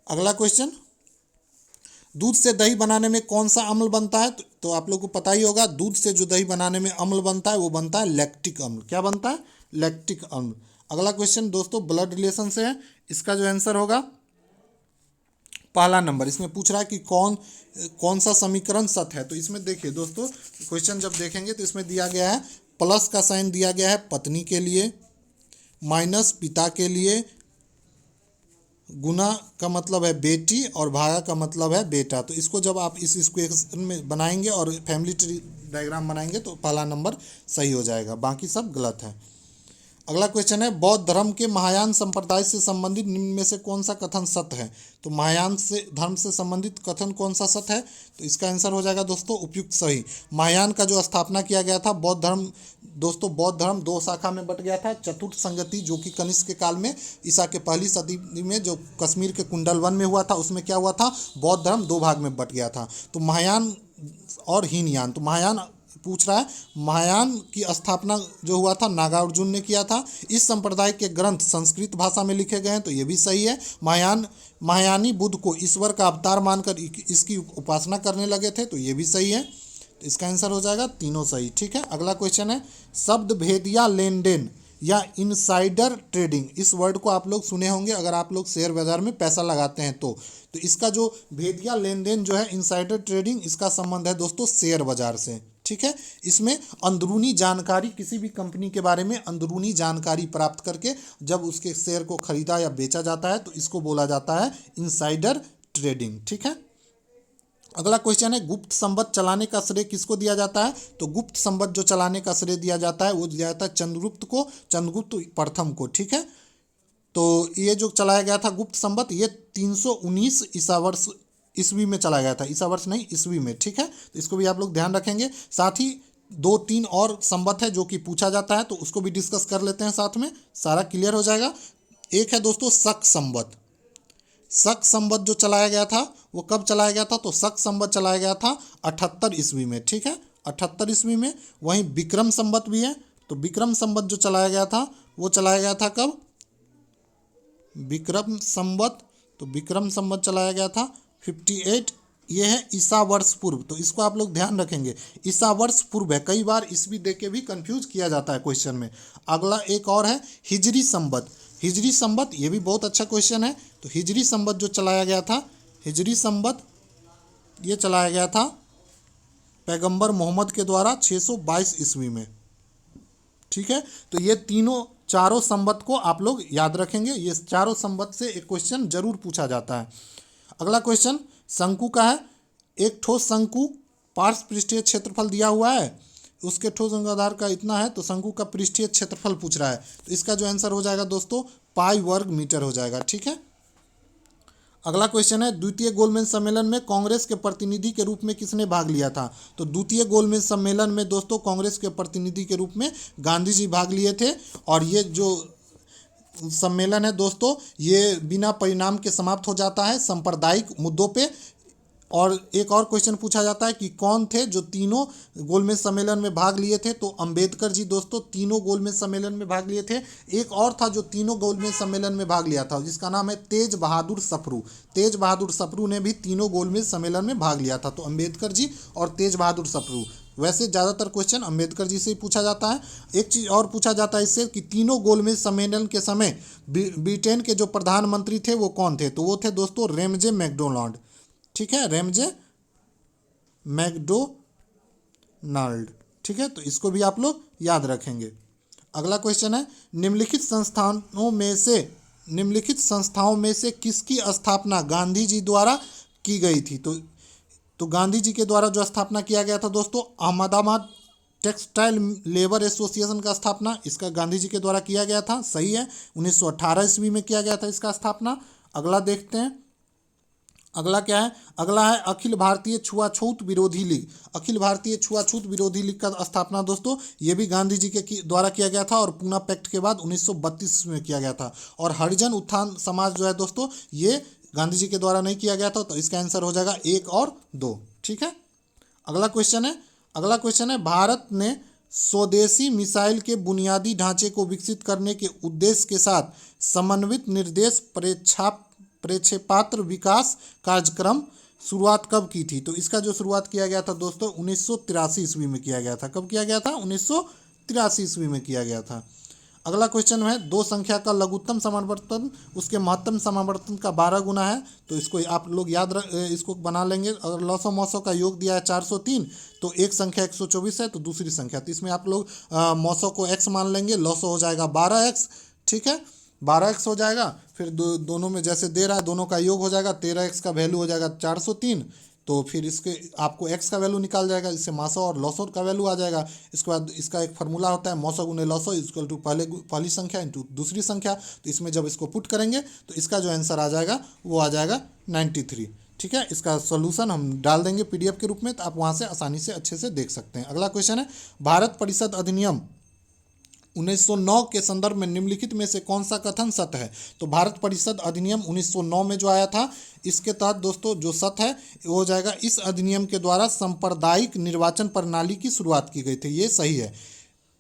अगला क्वेश्चन, दूध से दही बनाने में कौन सा अम्ल बनता है? तो आप लोग को पता ही होगा, दूध से जो दही बनाने में अम्ल बनता है वो बनता है लैक्टिक अम्ल। क्या बनता है? लैक्टिक अम्ल। अगला क्वेश्चन दोस्तों ब्लड रिलेशन से है। इसका जो आंसर होगा पहला नंबर। इसमें पूछ रहा है कि कौन सा समीकरण सत्य है। तो इसमें देखिए दोस्तों, क्वेश्चन जब देखेंगे तो इसमें दिया गया है प्लस का साइन दिया गया है पत्नी के लिए, माइनस पिता के लिए, गुना का मतलब है बेटी और भागा का मतलब है बेटा। तो इसको जब आप इस इक्वेशन में बनाएंगे और फैमिली ट्री डायग्राम बनाएंगे तो पहला नंबर सही हो जाएगा, बाकी सब गलत है। अगला क्वेश्चन है बौद्ध धर्म के महायान संप्रदाय से संबंधित निम्न में से कौन सा कथन सत्य है? तो महायान से धर्म से संबंधित कथन कौन सा सत्य है? तो इसका आंसर हो जाएगा दोस्तों उपयुक्त सही। महायान का जो स्थापना किया गया था बौद्ध धर्म, दोस्तों बौद्ध धर्म 2 शाखा में बट गया था। चतुर्थ संगति जो कि कनिष्क के काल में ईसा के पहली सदी में जो कश्मीर के कुंडल वन में हुआ था उसमें क्या हुआ था, बौद्ध धर्म 2 भाग में बट गया था। तो महायान और हीनयान, तो महायान पूछ रहा है महायान की स्थापना जो हुआ था नागार्जुन ने किया था। इस संप्रदाय के ग्रंथ संस्कृत भाषा में लिखे गए हैं, तो ये भी सही है। महायानी बुद्ध को ईश्वर का अवतार मानकर इसकी उपासना करने लगे थे, तो ये भी सही है। तो इसका आंसर हो जाएगा तीनों सही, ठीक है। अगला क्वेश्चन है शब्द भेद या लेन देन या इनसाइडर ट्रेडिंग, इस वर्ड को आप लोग सुने होंगे अगर आप लोग शेयर बाजार में पैसा लगाते हैं तो इसका जो भेद या लेन देन जो है इनसाइडर ट्रेडिंग, इसका संबंध है दोस्तों शेयर बाजार से, ठीक है। इसमें अंदरूनी जानकारी, किसी भी कंपनी के बारे में अंदरूनी जानकारी प्राप्त करके जब उसके शेयर को खरीदा या बेचा जाता है तो इसको बोला जाता है इनसाइडर ट्रेडिंग, ठीक है। अगला क्वेश्चन है गुप्त संवत चलाने का श्रेय किसको दिया जाता है? तो गुप्त संवत जो चलाने का श्रेय दिया जाता है वो दिया जाता है चंद्रगुप्त को, चंद्रगुप्त प्रथम को, ठीक है। तो ये जो चलाया गया था गुप्त संवत, ये 319 ईसा वर्ष ईस्वी में चलाया गया था, ईसा वर्ष नहीं ईस्वी में, ठीक है। तो इसको भी आप लोग ध्यान रखेंगे। साथ ही 2-3 और संवत है जो कि पूछा जाता है, तो उसको भी डिस्कस कर लेते हैं साथ में, सारा क्लियर हो जाएगा। एक है दोस्तों शक संवत। शक संवत जो चलाया गया था वो कब चलाया गया था? तो शक संवत चलाया गया था 78 ईस्वी में, ठीक है, 78 ईस्वी में। वहीं विक्रम संवत भी है, तो विक्रम संवत जो चलाया गया था वो चलाया गया था कब? विक्रम संवत, तो विक्रम संवत चलाया गया था 58, ये है ईसा वर्ष पूर्व। तो इसको आप लोग ध्यान रखेंगे, ईसा वर्ष पूर्व है, कई बार ईस्वी देख के भी कंफ्यूज किया जाता है क्वेश्चन में। अगला एक और है हिजरी संवत। हिजरी संवत ये भी बहुत अच्छा क्वेश्चन है। तो हिजरी संवत जो चलाया गया था, हिजरी संवत ये चलाया गया था पैगंबर मोहम्मद के द्वारा 622 ईस्वी में, ठीक है। तो ये चारों संवत को आप लोग याद रखेंगे, ये चारों संवत से एक क्वेश्चन जरूर पूछा जाता है। अगला क्वेश्चन शंकु का है। एक ठोस शंकु पार्श्व पृष्ठीय क्षेत्रफल दिया हुआ है, उसके ठोस आधार का इतना है, तो शंकु का पृष्ठीय क्षेत्रफल पूछ रहा है। तो इसका जो आंसर हो जाएगा दोस्तों पाई वर्ग मीटर हो जाएगा, ठीक है। अगला क्वेश्चन है द्वितीय गोलमेज सम्मेलन में कांग्रेस के प्रतिनिधि के रूप में किसने भाग लिया था? तो द्वितीय गोलमेज सम्मेलन में दोस्तों कांग्रेस के प्रतिनिधि के रूप में गांधी जी भाग लिए थे। और ये जो सम्मेलन है दोस्तों ये बिना परिणाम के समाप्त हो जाता है सांप्रदायिक मुद्दों पे। और एक और क्वेश्चन पूछा जाता है कि कौन थे जो तीनों गोलमेज सम्मेलन में भाग लिए थे? तो अंबेडकर जी दोस्तों तीनों गोलमेज सम्मेलन में भाग लिए थे। एक और था जो तीनों गोलमेज सम्मेलन में भाग लिया था जिसका नाम है तेज बहादुर सप्रू। तेज बहादुर सप्रू ने भी तीनों गोलमेज सम्मेलन में भाग लिया था। तो अंबेडकर जी और तेज बहादुर सप्रू। वैसे ज़्यादातर क्वेश्चन अंबेडकर जी से ही पूछा जाता है। एक चीज़ और पूछा जाता है इससे कि तीनों गोलमेज सम्मेलन के समय ब्रिटेन के जो प्रधानमंत्री थे वो कौन थे? तो वो थे दोस्तों रेमजे मैकडोनाल्ड, ठीक है, रेमजे मैकडोनाल्ड, ठीक है। तो इसको भी आप लोग याद रखेंगे। अगला क्वेश्चन है निम्नलिखित संस्थाओं में से किसकी स्थापना गांधी जी द्वारा की गई थी? तो गांधी जी के द्वारा जो स्थापना किया गया था दोस्तों अहमदाबाद टेक्सटाइल लेबर एसोसिएशन का स्थापना इसका गांधी जी के द्वारा किया गया था, सही है। 1918 ईस्वी में किया गया था इसका स्थापना। अगला देखते हैं अगला क्या है, अगला है अखिल भारतीय छुआछूत विरोधी लीग। अखिल भारतीय छुआछूत विरोधी लीग का स्थापना दोस्तों ये भी गांधी जी के द्वारा किया गया था और पूना पैक्ट के बाद 1932 में किया गया था। और हरिजन उत्थान समाज जो है दोस्तों ये गांधी जी के द्वारा नहीं किया गया था, तो इसका आंसर हो जाएगा 1 और 2। ठीक है, अगला क्वेश्चन है भारत ने स्वदेशी मिसाइल के बुनियादी ढांचे को विकसित करने के उद्देश्य के साथ समन्वित निर्देश प्रक्षेपास्त्र विकास कार्यक्रम शुरुआत कब की थी? तो इसका जो शुरुआत किया गया था दोस्तों 1983 ईस्वी में किया गया था। कब किया गया था? 1983 ईस्वी में किया गया था। अगला क्वेश्चन है दो संख्या का लघुत्तम समावर्तन उसके महत्तम समावर्तन का 12 गुना है। तो इसको आप लोग इसको बना लेंगे। अगर लॉसो मौसो का योग दिया है 403, तो एक संख्या 124 है, तो दूसरी संख्या, तो इसमें आप लोग मौसो को x मान लेंगे, लॉसो हो जाएगा 12x। ठीक है, 12x हो जाएगा। फिर दोनों में जैसे दे रहा है दोनों का योग हो जाएगा, 13x का वैल्यू हो जाएगा 403। तो फिर इसके आपको x का वैल्यू निकाल जाएगा, इससे मासो और लॉसो का वैल्यू आ जाएगा। इसके बाद इसका एक फार्मूला होता है मौसो गुने लॉसो इक्वल टू पहली संख्या इंटू दूसरी संख्या। तो इसमें जब इसको पुट करेंगे तो इसका जो आंसर आ जाएगा वो आ जाएगा 93। ठीक है, इसका सोल्यूशन हम डाल देंगे PDF के रूप में, तो आप वहाँ से आसानी से अच्छे से देख सकते हैं। अगला क्वेश्चन है भारत परिषद अधिनियम 1909 के संदर्भ में निम्नलिखित में से कौन सा कथन सत्य है? तो भारत परिषद अधिनियम 1909 में जो आया था, इसके तहत दोस्तों जो सत्य है वो हो जाएगा इस अधिनियम के द्वारा सांप्रदायिक निर्वाचन प्रणाली की शुरुआत की गई थी। ये सही है।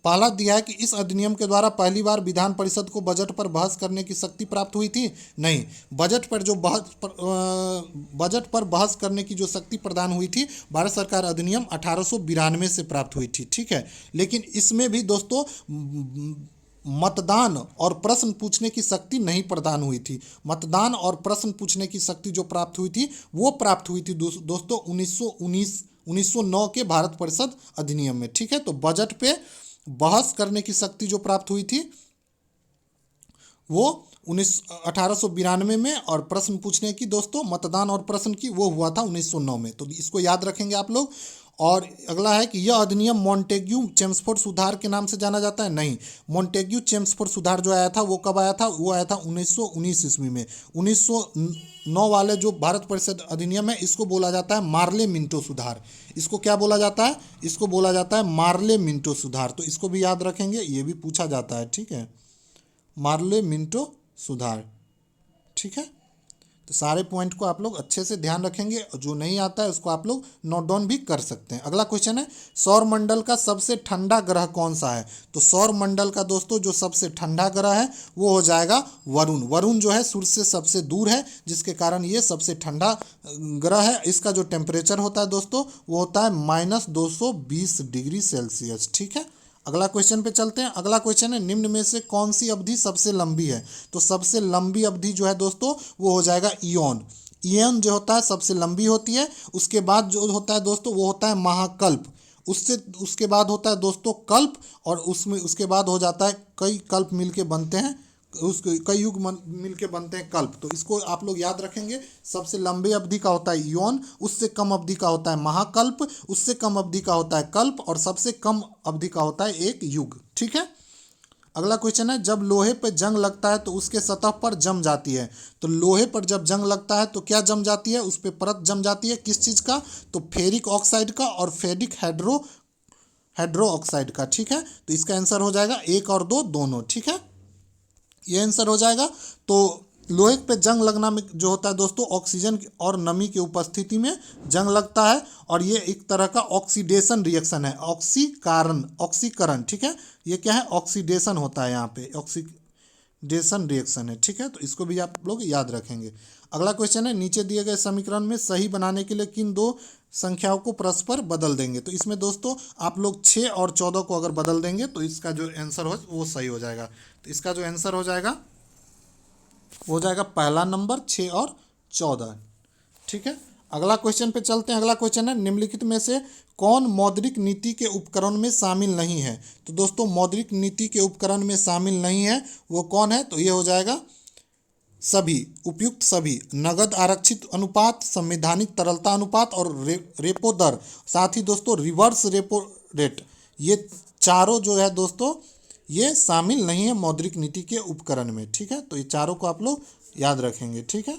पहला दिया है कि इस अधिनियम के द्वारा पहली बार विधान परिषद को बजट पर बहस करने की शक्ति प्राप्त हुई थी। नहीं, बजट पर बहस करने की जो शक्ति प्रदान हुई थी भारत सरकार अधिनियम 1892 से प्राप्त हुई थी। ठीक है, लेकिन इसमें भी दोस्तों मतदान और प्रश्न पूछने की शक्ति नहीं प्रदान हुई थी। मतदान और प्रश्न पूछने की शक्ति जो प्राप्त हुई थी वो प्राप्त हुई थी दोस्तों 1909 के भारत परिषद अधिनियम में। ठीक है, तो बजट पे बहस करने की शक्ति जो प्राप्त हुई थी वो 1892 में, और प्रश्न पूछने की दोस्तों मतदान और प्रश्न की वो हुआ था 1909 में। तो इसको याद रखेंगे आप लोग। और अगला है कि यह अधिनियम मॉन्टेग्यू चेम्सफोर्ड सुधार के नाम से जाना जाता है। नहीं, मॉन्टेग्यू चेम्सफोर्ड सुधार जो आया था वो कब आया था? वो आया था 1919 ईस्वी में। 1909 वाले जो भारत परिषद अधिनियम है इसको बोला जाता है मार्ले मिंटो सुधार। इसको क्या बोला जाता है? इसको बोला जाता है मार्ले मिंटो सुधार। तो इसको भी याद रखेंगे, ये भी पूछा जाता है। ठीक है, मार्ले मिंटो सुधार। ठीक है, तो सारे पॉइंट को आप लोग अच्छे से ध्यान रखेंगे, जो नहीं आता है उसको आप लोग नोट डाउन भी कर सकते हैं। अगला क्वेश्चन है सौर मंडल का सबसे ठंडा ग्रह कौन सा है? तो सौर मंडल का दोस्तों जो सबसे ठंडा ग्रह है वो हो जाएगा वरुण। वरुण जो है सूर्य से सबसे दूर है, जिसके कारण ये सबसे ठंडा ग्रह है। इसका जो टेम्परेचर होता है दोस्तों वो होता है -220 डिग्री सेल्सियस। ठीक है, अगला क्वेश्चन पे चलते हैं। अगला क्वेश्चन है निम्न में से कौन सी अवधि सबसे लंबी है? तो सबसे लंबी अवधि जो है दोस्तों वो हो जाएगा ईयोन। ईयोन जो होता है सबसे लंबी होती है। उसके बाद जो होता है दोस्तों वो होता है महाकल्प। उसके बाद होता है दोस्तों कल्प, और उसके बाद हो जाता है कई कल्प मिलके बनते हैं, कई युग मिलके बनते हैं कल्प। तो इसको आप लोग याद रखेंगे। सबसे लंबी अवधि का होता है ईयोन, उससे कम अवधि का होता है महाकल्प, उससे कम अवधि का होता है कल्प, और सबसे कम अवधि का होता है एक युग। ठीक है, अगला क्वेश्चन है जब लोहे पर जंग लगता है तो उसके सतह पर जम जाती है। तो लोहे पर जब जंग लगता है तो क्या जम जाती है? उस पर परत जम जाती है। किस चीज़ का? तो फेरिक ऑक्साइड का और फेरिक हाइड्रो ऑक्साइड का। ठीक है, तो इसका आंसर हो जाएगा 1 और 2 दोनों। ठीक है, ये आंसर हो जाएगा। तो लोहे पे जंग लगना में जो होता है दोस्तों ऑक्सीजन और नमी की उपस्थिति में जंग लगता है, और ये एक तरह का ऑक्सीडेशन रिएक्शन है, ऑक्सीकरण। ठीक है, ये क्या है? ऑक्सीडेशन होता है, यहाँ पे ऑक्सीडेशन रिएक्शन है। ठीक है, तो इसको भी आप लोग याद रखेंगे। अगला क्वेश्चन है नीचे दिए गए समीकरण में सही बनाने के लिए किन दो संख्याओं को परस्पर बदल देंगे? तो इसमें दोस्तों आप लोग 6 और 14 को अगर बदल देंगे तो इसका जो आंसर हो वो सही हो जाएगा। तो इसका जो आंसर हो जाएगा वो हो जाएगा पहला नंबर 6 और 14। ठीक है, अगला क्वेश्चन पे चलते हैं। अगला क्वेश्चन है निम्नलिखित में से कौन मौद्रिक नीति के उपकरण में शामिल नहीं है? तो दोस्तों मौद्रिक नीति के उपकरण में शामिल नहीं है वो कौन है? तो ये हो जाएगा सभी, उपयुक्त सभी, नगद आरक्षित अनुपात, संवैधानिक तरलता अनुपात और रेपो दर, साथ ही दोस्तों रिवर्स रेपो रेट। ये चारों जो है दोस्तों ये शामिल नहीं है मौद्रिक नीति के उपकरण में। ठीक है, तो ये चारों को आप लोग याद रखेंगे। ठीक है।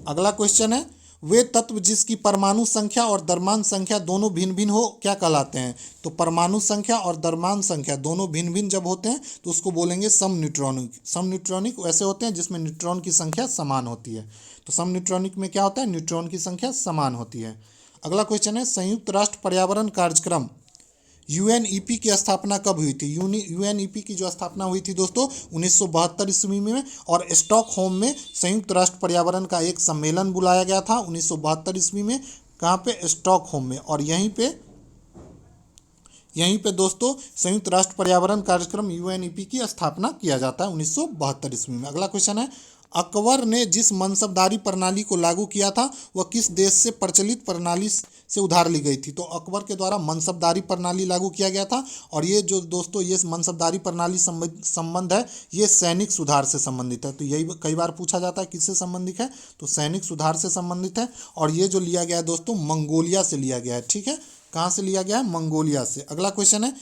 अगला क्वेश्चन है, वे तत्व जिसकी परमाणु संख्या और द्रव्यमान संख्या दोनों भिन्न भिन्न हो क्या कहलाते हैं? तो परमाणु संख्या और द्रव्यमान संख्या दोनों भिन्न भिन्न जब होते हैं तो उसको बोलेंगे समन्यूट्रॉनिक। समन्यूट्रॉनिक वैसे होते हैं जिसमें न्यूट्रॉन की संख्या समान होती है। तो समन्यूट्रॉनिक में क्या होता है? न्यूट्रॉन की संख्या समान होती है। अगला क्वेश्चन है, संयुक्त राष्ट्र पर्यावरण कार्यक्रम यूएनईपी की स्थापना कब हुई थी? यूएनईपी की जो स्थापना हुई थी दोस्तों 1972 ईस्वी में, और स्टॉकहोम में संयुक्त राष्ट्र पर्यावरण का एक सम्मेलन बुलाया गया था 1972 ईस्वी में। कहाँ पे? स्टॉकहोम में। और यहीं पे दोस्तों संयुक्त राष्ट्र पर्यावरण कार्यक्रम यूएनईपी की स्थापना किया जाता है 1972 ईस्वी में। अगला क्वेश्चन है, अकबर ने जिस मनसबदारी प्रणाली को लागू किया था वह किस देश से प्रचलित प्रणाली से उधार ली गई थी? तो अकबर के द्वारा मनसबदारी प्रणाली लागू किया गया था। और ये जो दोस्तों ये मनसबदारी प्रणाली संबंध है ये सैनिक सुधार से संबंधित है। तो यही कई बार पूछा जाता है किससे संबंधित है, तो सैनिक सुधार से संबंधित है। और ये जो लिया गया है दोस्तों मंगोलिया से लिया गया है। ठीक है, कहाँ से लिया गया है? मंगोलिया से। अगला क्वेश्चन है,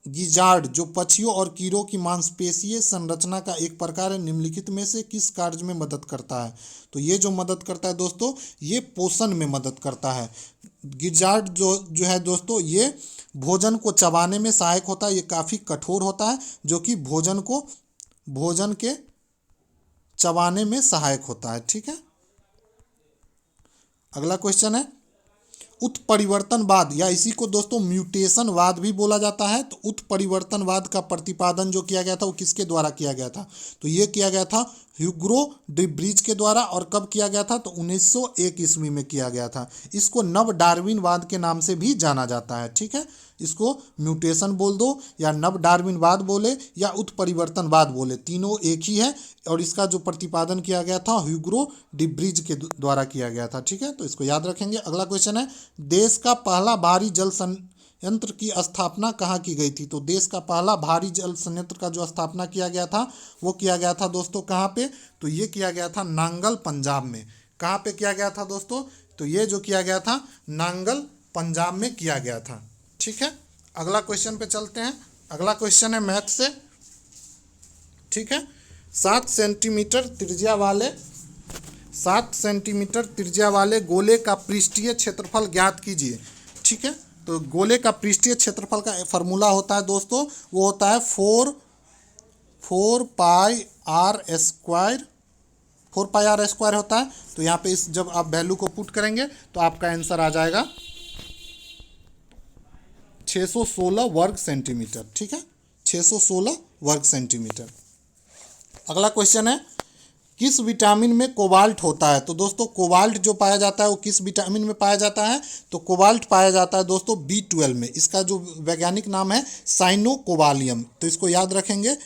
गिजार्ड जो पक्षियों और कीड़ों की मांसपेशीय संरचना का एक प्रकार है, निम्नलिखित में से किस कार्य में मदद करता है? तो ये जो मदद करता है दोस्तों ये पोषण में मदद करता है। गिजार्ड जो है दोस्तों ये भोजन को चबाने में सहायक होता है। ये काफ़ी कठोर होता है जो कि भोजन के चबाने में सहायक होता है। ठीक है, अगला क्वेश्चन है, उत्परिवर्तनवाद या इसी को दोस्तों म्यूटेशनवाद भी बोला जाता है। तो उत्परिवर्तनवाद का प्रतिपादन जो किया गया था वो किसके द्वारा किया गया था? तो ये किया गया था ह्यूगो डी ब्रीज के द्वारा। और कब किया गया था? तो 1901 ईस्वी में किया गया था। इसको नव डार्विनवाद के नाम से भी जाना जाता है। ठीक है, इसको म्यूटेशन बोल दो या नव डार्विनवाद बोले या उत्परिवर्तनवाद बोले, तीनों एक ही है। और इसका जो प्रतिपादन किया गया था ह्यूगो डी ब्रीज के द्वारा किया गया था। ठीक है, तो इसको याद रखेंगे। अगला क्वेश्चन है, देश का पहला भारी जल संयंत्र की स्थापना कहाँ की गई थी? तो देश का पहला भारी जल संयंत्र का जो स्थापना किया गया था वो किया गया था दोस्तों कहाँ पे? तो ये किया गया था नांगल पंजाब में। कहाँ पे किया गया था दोस्तों? तो ये जो किया गया था नांगल पंजाब में किया गया था। ठीक है, अगला क्वेश्चन पे चलते हैं। अगला क्वेश्चन है मैथ से। ठीक है, 7 सेंटीमीटर त्रिज्या वाले गोले का पृष्ठीय क्षेत्रफल ज्ञात कीजिए। ठीक है, तो गोले का पृष्ठीय क्षेत्रफल का फॉर्मूला होता है दोस्तों, वो होता है 4 पाई आर स्क्वायर होता है। तो यहाँ पे इस जब आप वैल्यू को पुट करेंगे तो आपका आंसर आ जाएगा 616 वर्ग सेंटीमीटर। ठीक है, 616 वर्ग सेंटीमीटर। अगला क्वेश्चन है, किस विटामिन में कोबाल्ट होता है? तो दोस्तों कोबाल्ट जो पाया जाता है वो किस विटामिन में पाया जाता है? तो कोबाल्ट पाया जाता है दोस्तों B12 में। इसका जो वैज्ञानिक नाम है साइनोकोबालियम। तो इसको याद रखेंगे,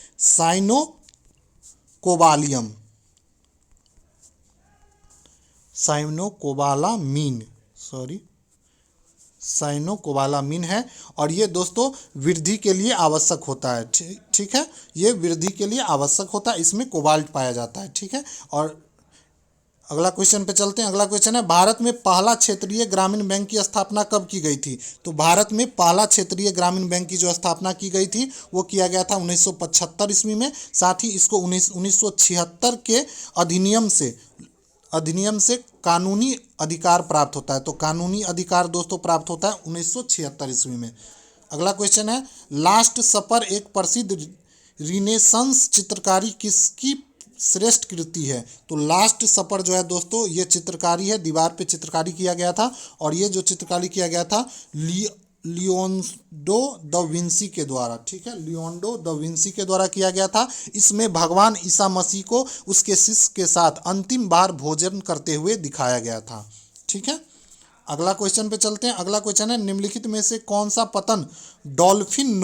साइनोकोबालामीन है। और ये दोस्तों वृद्धि के लिए आवश्यक होता है। ठीक है, ये वृद्धि के लिए आवश्यक होता है, इसमें कोबाल्ट पाया जाता है। ठीक है, और अगला क्वेश्चन पे चलते हैं। अगला क्वेश्चन है, भारत में पहला क्षेत्रीय ग्रामीण बैंक की स्थापना कब की गई थी? तो भारत में पहला क्षेत्रीय ग्रामीण बैंक की जो स्थापना की गई थी वो किया गया था 1975 ईस्वी में। साथ ही इसको 1976 के अधिनियम से कानूनी अधिकार प्राप्त होता है। तो कानूनी अधिकार दोस्तों प्राप्त होता है 1976 ईस्वी में। अगला क्वेश्चन है, लास्ट सपर एक प्रसिद्ध रिनेसांस चित्रकारी किसकी श्रेष्ठ कृति है? तो लास्ट सपर जो है दोस्तों ये चित्रकारी है, दीवार पे चित्रकारी किया गया था। और ये जो चित्रकारी किया गया था लियोनार्डो दा विंसी के द्वारा। ठीक है, लियोनार्डो दा विंसी के द्वारा किया गया था। इसमें भगवान ईसा मसीह को उसके शिष्य के साथ अंतिम बार भोजन करते हुए दिखाया गया था। ठीक है, अगला क्वेश्चन पे चलते हैं। अगला क्वेश्चन है, निम्नलिखित में से कौन सा पतन डॉल्फिन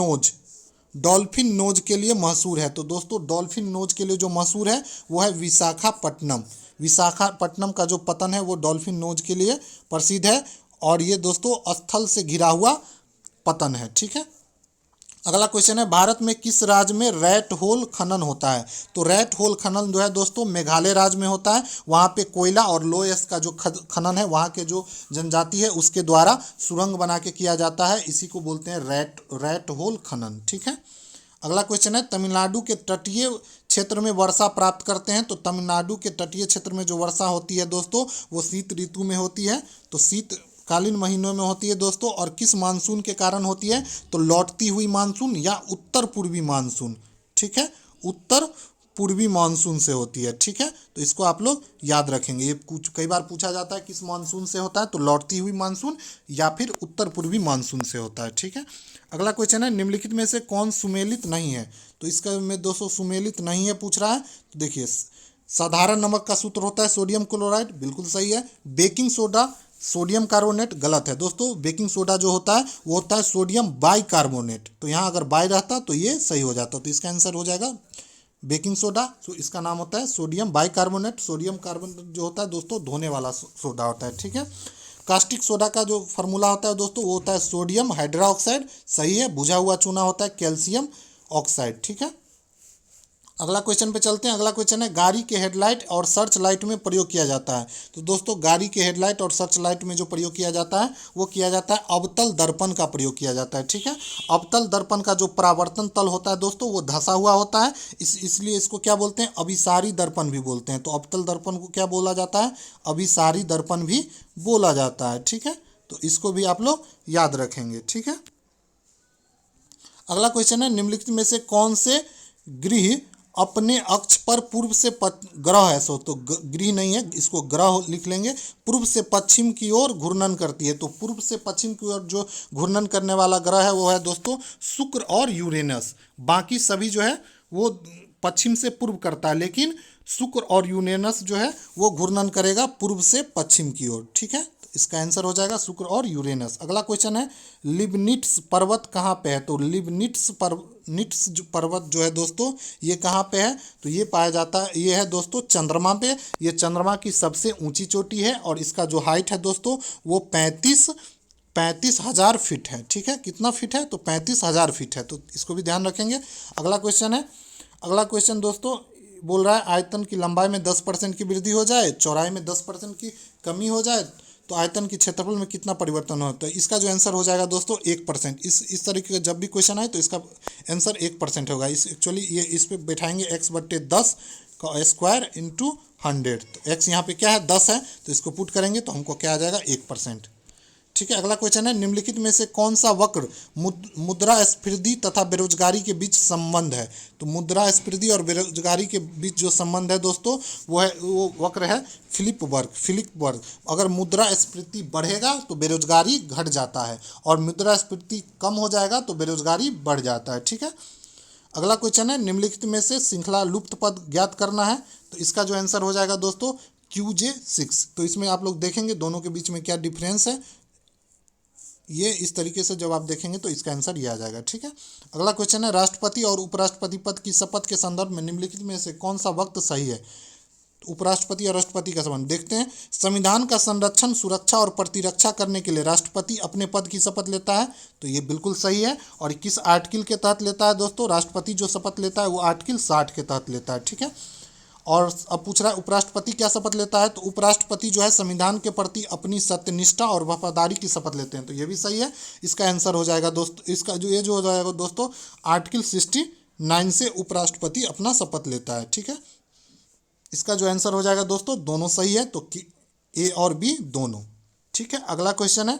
नोज के लिए मशहूर है? तो दोस्तों डॉल्फिन नोज के लिए जो मशहूर है वो है विशाखापट्टनम का जो पतन है वो डॉल्फिन नोज के लिए प्रसिद्ध है। और ये दोस्तों स्थल से घिरा हुआ पतन है। ठीक है, अगला क्वेश्चन है, भारत में किस राज्य में रैट होल खनन होता है? तो रैट होल खनन जो है दोस्तों मेघालय राज्य में होता है। वहाँ पे कोयला और लोयस का जो खनन है वहाँ के जो जनजाति है उसके द्वारा सुरंग बना के किया जाता है। इसी को बोलते हैं रैट होल खनन। ठीक है, अगला क्वेश्चन है, तमिलनाडु के तटीय क्षेत्र में वर्षा प्राप्त करते हैं? तो तमिलनाडु के तटीय क्षेत्र में जो वर्षा होती है दोस्तों वो शीत ऋतु में होती है, तो शीतकालीन महीनों में होती है दोस्तों। और किस मानसून के कारण होती है? तो लौटती हुई मानसून या उत्तर पूर्वी मानसून, ठीक है, उत्तर पूर्वी मानसून से होती है, ठीक है। तो इसको आप लोग याद रखेंगे, ये कुछ कई बार पूछा जाता है किस मानसून से होता है, तो लौटती हुई मानसून या फिर उत्तर पूर्वी मानसून से होता है, ठीक है। अगला क्वेश्चन है निम्नलिखित में से कौन सुमेलित नहीं है? तो इसका में दोस्तों सुमेलित नहीं है पूछ रहा है। तो देखिए साधारण नमक का सूत्र होता है सोडियम क्लोराइड, बिल्कुल सही है। बेकिंग सोडा सोडियम कार्बोनेट, गलत है दोस्तों। बेकिंग सोडा जो होता है वो होता है सोडियम बाइकार्बोनेट, तो यहाँ अगर बाई रहता तो ये सही हो जाता, तो इसका आंसर हो जाएगा बेकिंग सोडा। तो इसका नाम होता है सोडियम बाइकार्बोनेट। सोडियम कार्बोनेट जो होता है दोस्तों धोने वाला सोडा होता है, ठीक है। कास्टिक सोडा का जो फार्मूला होता है दोस्तों वो होता है सोडियम हाइड्रोक्साइड, सही है। बुझा हुआ चूना होता है कैल्शियम ऑक्साइड, ठीक है। अगला क्वेश्चन पे चलते हैं। अगला क्वेश्चन है गाड़ी के हेडलाइट और सर्च लाइट में प्रयोग किया जाता है? तो दोस्तों गाड़ी के हेडलाइट और सर्च लाइट में जो प्रयोग किया जाता है वो किया जाता है अवतल दर्पण का प्रयोग किया जाता है, ठीक है। अवतल दर्पण का जो परावर्तन तल होता है दोस्तों वो धंसा हुआ होता है, इसलिए इसको क्या बोलते हैं? अभिसारी दर्पण भी बोलते हैं। तो अवतल दर्पण को क्या बोला जाता है? अभिसारी दर्पण भी बोला जाता है, ठीक है। तो इसको भी आप लोग याद रखेंगे, ठीक है। अगला क्वेश्चन है निम्नलिखित में से कौन से ग्रह अपने अक्ष पर पूर्व से ग्रह है? तो ग्रह नहीं है, इसको ग्रह लिख लेंगे। पूर्व से पश्चिम की ओर घूर्णन करती है। तो पूर्व से पश्चिम की ओर जो घूर्णन करने वाला ग्रह है वो है दोस्तों शुक्र और यूरेनस। बाकी सभी जो है वो पश्चिम से पूर्व करता है, लेकिन शुक्र और यूरेनस जो है वो घूर्णन करेगा पूर्व से पश्चिम की ओर, ठीक है। इसका आंसर हो जाएगा शुक्र और यूरेनस। अगला क्वेश्चन है लिबनिट्स पर्वत कहाँ पे है? तो लिबनिट्स पर्वत जो है दोस्तों ये कहाँ पे है? तो ये पाया जाता है, ये है दोस्तों चंद्रमा पे। ये चंद्रमा की सबसे ऊंची चोटी है और इसका जो हाइट है दोस्तों वो 35,000 फीट है, ठीक है। कितना फीट है? तो 35,000 फीट है, तो इसको भी ध्यान रखेंगे। अगला क्वेश्चन है, अगला क्वेश्चन दोस्तों बोल रहा है आयतन की लंबाई में 10% की वृद्धि हो जाए, चौड़ाई में 10% की कमी हो जाए तो आयतन की क्षेत्रफल में कितना परिवर्तन होता है? इसका जो आंसर हो जाएगा दोस्तों 1%। इस तरीके का जब भी क्वेश्चन आए तो इसका आंसर 1% होगा। इस एक्चुअली ये इस पे बैठाएंगे x/10 का स्क्वायर इंटू 100। तो x यहाँ पे क्या है? 10 है, तो इसको पुट करेंगे तो हमको क्या आ जाएगा? 1%, ठीक है। अगला क्वेश्चन है निम्नलिखित में से कौन सा वक्र मुद्रास्फीति तथा बेरोजगारी के बीच संबंध है? तो मुद्रास्फीति और बेरोजगारी के बीच जो संबंध है दोस्तों वो वक्र है फिलिप वर्ग। अगर मुद्रास्फीति बढ़ेगा तो बेरोजगारी घट जाता है और मुद्रास्फीति कम हो जाएगा तो बेरोजगारी बढ़ जाता है, ठीक है। अगला क्वेश्चन है निम्नलिखित में से श्रृंखला लुप्त पद ज्ञात करना है। तो इसका जो आंसर हो जाएगा दोस्तों QJ6। तो इसमें आप लोग देखेंगे दोनों के बीच में क्या डिफरेंस है, ये इस तरीके से जब आप देखेंगे तो इसका आंसर ये आ जाएगा, ठीक है। अगला क्वेश्चन है राष्ट्रपति और उपराष्ट्रपति पद की शपथ के संदर्भ में निम्नलिखित में से कौन सा वक्त सही है? उपराष्ट्रपति और राष्ट्रपति का संबंध देखते हैं। संविधान का संरक्षण, सुरक्षा और प्रतिरक्षा करने के लिए राष्ट्रपति अपने पद की शपथ लेता है, तो ये बिल्कुल सही है। और किस आर्टिकल के तहत लेता है दोस्तों? राष्ट्रपति जो शपथ लेता है वो आर्टिकल 60 के तहत लेता है, ठीक है। और अब पूछ रहा है उपराष्ट्रपति क्या शपथ लेता है? तो उपराष्ट्रपति जो है संविधान के प्रति अपनी सत्यनिष्ठा और वफादारी की शपथ लेते हैं, तो ये भी सही है। इसका आंसर हो जाएगा दोस्तों, इसका जो हो जाएगा दोस्तों आर्टिकल 69 से उपराष्ट्रपति अपना शपथ लेता है, ठीक है। इसका जो आंसर हो जाएगा दोस्तों दोनों सही है, तो A और B दोनों, ठीक है। अगला क्वेश्चन है